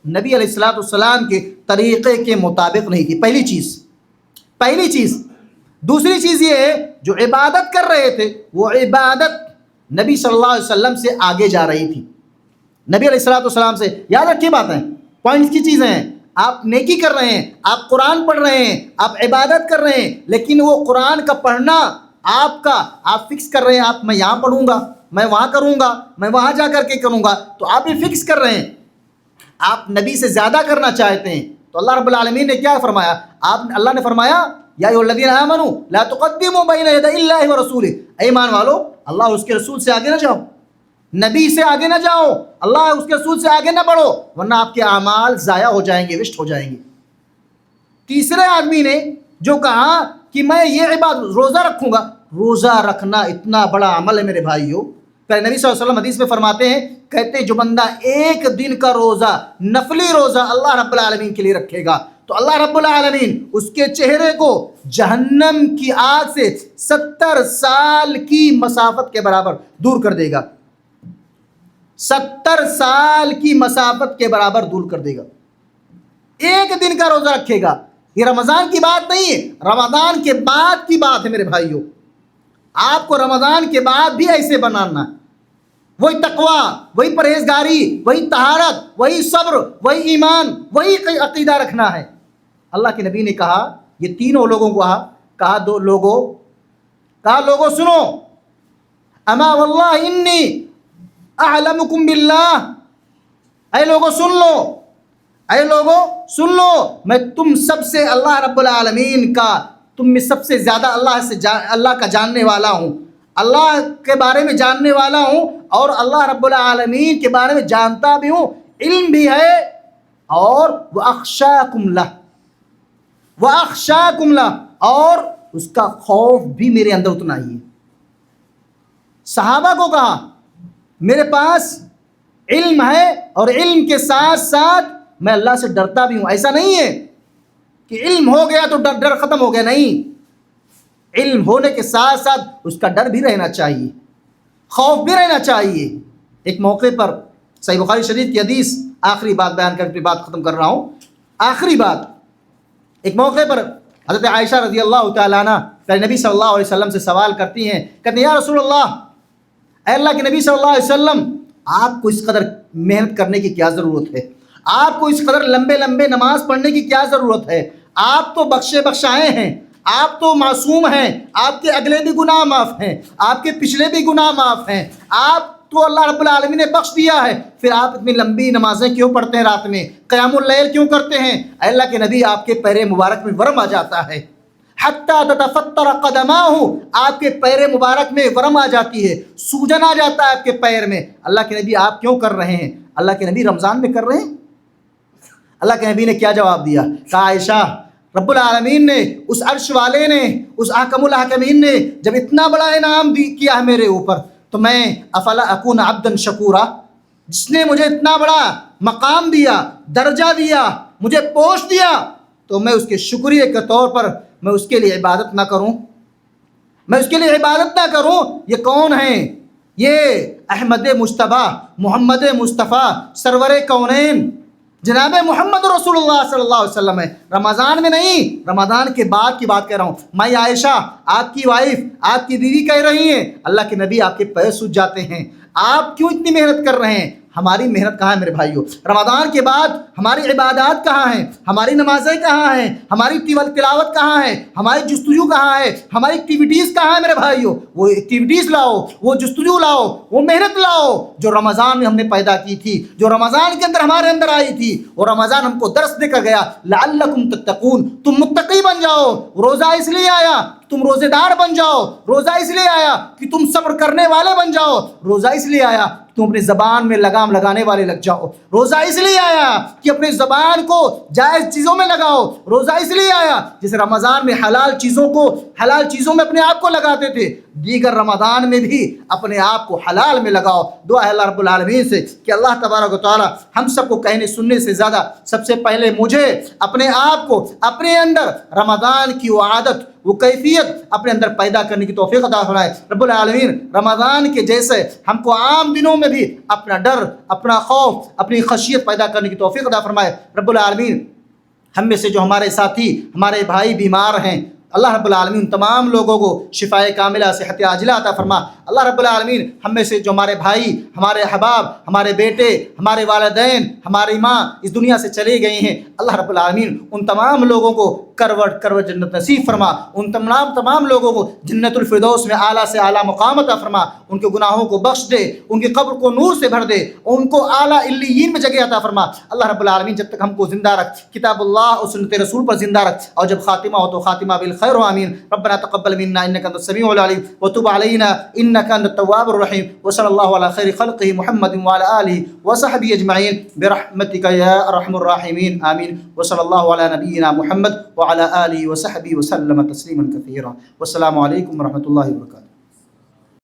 نبی علیہ السلام کے طریقے کے مطابق نہیں تھی. پہلی چیز. دوسری چیز یہ ہے جو عبادت کر رہے تھے وہ عبادت نبی صلی اللہ علیہ وسلم سے آگے جا رہی تھی. نبی علیہ السلام سے, یاد رکھیے باتیں, پوائنٹس کی چیزیں ہیں. آپ نیکی کر رہے ہیں, آپ قرآن پڑھ رہے ہیں, آپ عبادت کر رہے ہیں, لیکن وہ قرآن کا پڑھنا آپ فکس کر رہے ہیں, میں یہاں پڑھوں گا, میں وہاں کروں گا, میں وہاں جا کر کے کروں گا, تو آپ یہ فکس کر رہے ہیں. آپ نبی سے زیادہ کرنا چاہتے ہیں تو اللہ رب العالمین نے کیا فرمایا, اللہ نے فرمایا یا ایھا الذین آمنوا لا تقدموا بین یدی اللہ ورسولہ, اے ایمان والو اللہ اور اس کے رسول سے آگے نہ جاؤ, نبی سے آگے نہ جاؤ, اللہ اس کے رسول سے آگے نہ بڑھو, ورنہ آپ کے اعمال ضائع ہو جائیں گے, ویسٹ ہو جائیں گے. تیسرے آدمی نے جو کہا کہ میں یہ عبادت روزہ رکھوں گا, روزہ رکھنا اتنا بڑا عمل ہے میرے بھائیو. پہلے نبی صلی اللہ علیہ وسلم حدیث میں فرماتے ہیں, کہتے ہیں جو بندہ ایک دن کا روزہ, نفلی روزہ اللہ رب العالمین کے لیے رکھے گا تو اللہ رب العالمین اس کے چہرے کو جہنم کی آگ سے 70 سال کی مسافت کے برابر دور کر دے گا. 70 سال کی مسافت کے برابر دور کر دے گا. ایک دن کا روزہ رکھے گا. یہ رمضان کی بات نہیں ہے, رمضان کے بعد کی بات ہے میرے بھائیوں. آپ کو رمضان کے بعد بھی ایسے بنانا, وہی تقویٰ, وہی پرہیزگاری, وہی طہارت, وہی صبر, وہی ایمان, وہی عقیدہ رکھنا ہے. اللہ کے نبی نے کہا, یہ تینوں لوگوں کو کہا لوگوں سنو, اما واللہ انی اعلمکم باللہ, اے لوگوں سن لو, اے لوگو سن لو، میں تم سب سے اللہ رب العالمین کا، تم میں سب سے زیادہ اللہ کا جاننے والا ہوں، اللہ کے بارے میں جاننے والا ہوں، اور اللہ رب العالمین کے بارے میں جانتا بھی ہوں، علم بھی ہے، اور وَأَخْشَاكُمْ لَهُ وَأَخْشَاكُمْ لَهُ، اور اس کا خوف بھی میرے اندر اتنا ہی ہے۔ صحابہ کو کہا میرے پاس علم ہے، اور علم کے ساتھ ساتھ میں اللہ سے ڈرتا بھی ہوں۔ ایسا نہیں ہے کہ علم ہو گیا تو ڈر ختم ہو گیا، نہیں، علم ہونے کے ساتھ ساتھ اس کا ڈر بھی رہنا چاہیے، خوف بھی رہنا چاہیے۔ ایک موقع پر صحیح بخاری شریف کی حدیث، آخری بات بیان کر کے بات ختم کر رہا ہوں، آخری بات، ایک موقع پر حضرت عائشہ رضی اللہ تعالیٰ عنہ نبی صلی اللہ علیہ وسلم سے سوال کرتی ہیں، کہتے ہیں یا رسول اللہ، اے اللہ کے نبی صلی اللہ علیہ وسلم، آپ کو اس قدر محنت کرنے کی کیا ضرورت ہے؟ آپ کو اس قدر لمبے لمبے نماز پڑھنے کی کیا ضرورت ہے؟ آپ تو بخشے بخشائے ہیں، آپ تو معصوم ہیں، آپ کے اگلے بھی گناہ معاف ہیں، آپ کے پچھلے بھی گناہ معاف ہیں، آپ تو اللہ رب العالمین نے بخش دیا ہے، پھر آپ اتنی لمبی نمازیں کیوں پڑھتے ہیں؟ رات میں قیام اللیل کیوں کرتے ہیں؟ اے اللہ کے نبی، آپ کے پیر مبارک میں ورم آ جاتا ہے، حتیٰ تتفطر قدماہ، آپ کے پیر مبارک میں ورم آ جاتی ہے، سوجن آ جاتا ہے آپ کے پیر میں۔ اللہ کے نبی آپ کیوں کر رہے ہیں؟ اللہ کے نبی رمضان میں کر رہے ہیں۔ اللہ کے نبی نے کیا جواب دیا؟ کہا عائشہ، رب العالمین نے، اس عرش والے نے، اس احکم الحاکمین نے جب اتنا بڑا انعام کیا ہے میرے اوپر، تو میں افلا اکون عبدا شکورا، جس نے مجھے اتنا بڑا مقام دیا، درجہ دیا، مجھے پوسٹ دیا، تو میں اس کے شکریہ کے طور پر میں اس کے لیے عبادت نہ کروں؟ میں اس کے لیے عبادت نہ کروں؟ یہ کون ہیں؟ یہ احمد مجتبیٰ، محمد مصطفیٰ، سرور کونین، جناب محمد رسول اللہ صلی اللہ علیہ وسلم ہے۔ رمضان میں نہیں، رمضان کے بعد کی بات کہہ رہا ہوں۔ میں عائشہ، آپ کی وائف، آپ کی بیوی کہہ رہی ہیں اللہ کے نبی آپ کے پیر سوج جاتے ہیں، آپ کیوں اتنی محنت کر رہے ہیں؟ ہماری محنت کہاں ہے میرے بھائیوں؟ رمضان کے بعد ہماری عبادات کہاں ہیں؟ ہماری نمازیں کہاں ہیں؟ ہماری تلاوت کہاں ہے؟ ہماری جستجو کہاں ہے؟ ہماری ایکٹیویٹیز کہاں ہے میرے بھائیوں؟ وہ ایکٹیویٹیز لاؤ، وہ جستجو لاؤ، وہ محنت لاؤ جو رمضان میں ہم نے پیدا کی تھی، جو رمضان کے اندر ہمارے اندر آئی تھی۔ اور رمضان ہم کو درس دے کر گیا، لعلکم تتقون، تم متقی بن جاؤ۔ روزہ اس لیے آیا تم روزے دار بن جاؤ، روزہ اس لیے آیا کہ تم صبر کرنے والے بن جاؤ، روزہ اس لیے آیا تم اپنی زبان میں لگام لگانے والے لگ جاؤ، روزہ اس لیے آیا کہ اپنی زبان کو جائز چیزوں میں لگاؤ، روزہ اس لیے آیا جیسے رمضان میں حلال چیزوں میں اپنے آپ کو لگاتے تھے، دیگر رمضان میں بھی اپنے آپ کو حلال میں لگاؤ۔ دعا ہے اللہ رب العالمین سے کہ اللہ تبارک و تعالی ہم سب کو کہنے سننے سے زیادہ سب سے پہلے مجھے اپنے آپ کو اپنے اندر رمضان کی وہ عادت، وہ کیفیت اپنے اندر پیدا کرنے کی توفیق عطا فرمائے۔ رب العالمین رمضان کے جیسے ہم کو عام دنوں میں بھی اپنا ڈر، اپنا خوف، اپنی خشیت پیدا کرنے کی توفیق عطا فرمائے۔ رب العالمین ہم میں سے جو ہمارے ساتھی، ہمارے بھائی بیمار ہیں، اللہ رب العالمین تمام لوگوں کو شفائے کاملہ، صحت عاجلہ عطا فرما۔ اللہ رب العالمین ہم میں سے جو ہمارے بھائی، ہمارے احباب، ہمارے بیٹے، ہمارے والدین، ہماری ماں اس دنیا سے چلے گئے ہیں، اللہ رب العالمین ان تمام لوگوں کو کروٹ جنت نصیب فرما، ان تمام لوگوں کو جنت الفردوس میں اعلیٰ سے اعلیٰ مقام عطا فرما، ان کے گناہوں کو بخش دے، ان کی قبر کو نور سے بھر دے، ان کو اعلیٰ علیین میں جگہ عطا فرما۔ اللہ رب العالمین جب تک ہم کو زندہ رکھ، کتاب اللہ اور سنت رسول پر زندہ رکھ، اور جب خاتمہ ہو تو خاتمہ بالخیر و آمین۔ ربنا تقبل منا انك انت السميع العليم وتب علينا انك انت التواب الرحيم، وصلى الله على خير خلقه محمد وعلى اله وصحبه اجمعين برحمتك يا ارحم الراحمين آمين، وصلى الله على نبينا محمد وعلى اله وصحبه وسلم تسليما كثيرا، والسلام عليكم ورحمة الله وبركاته۔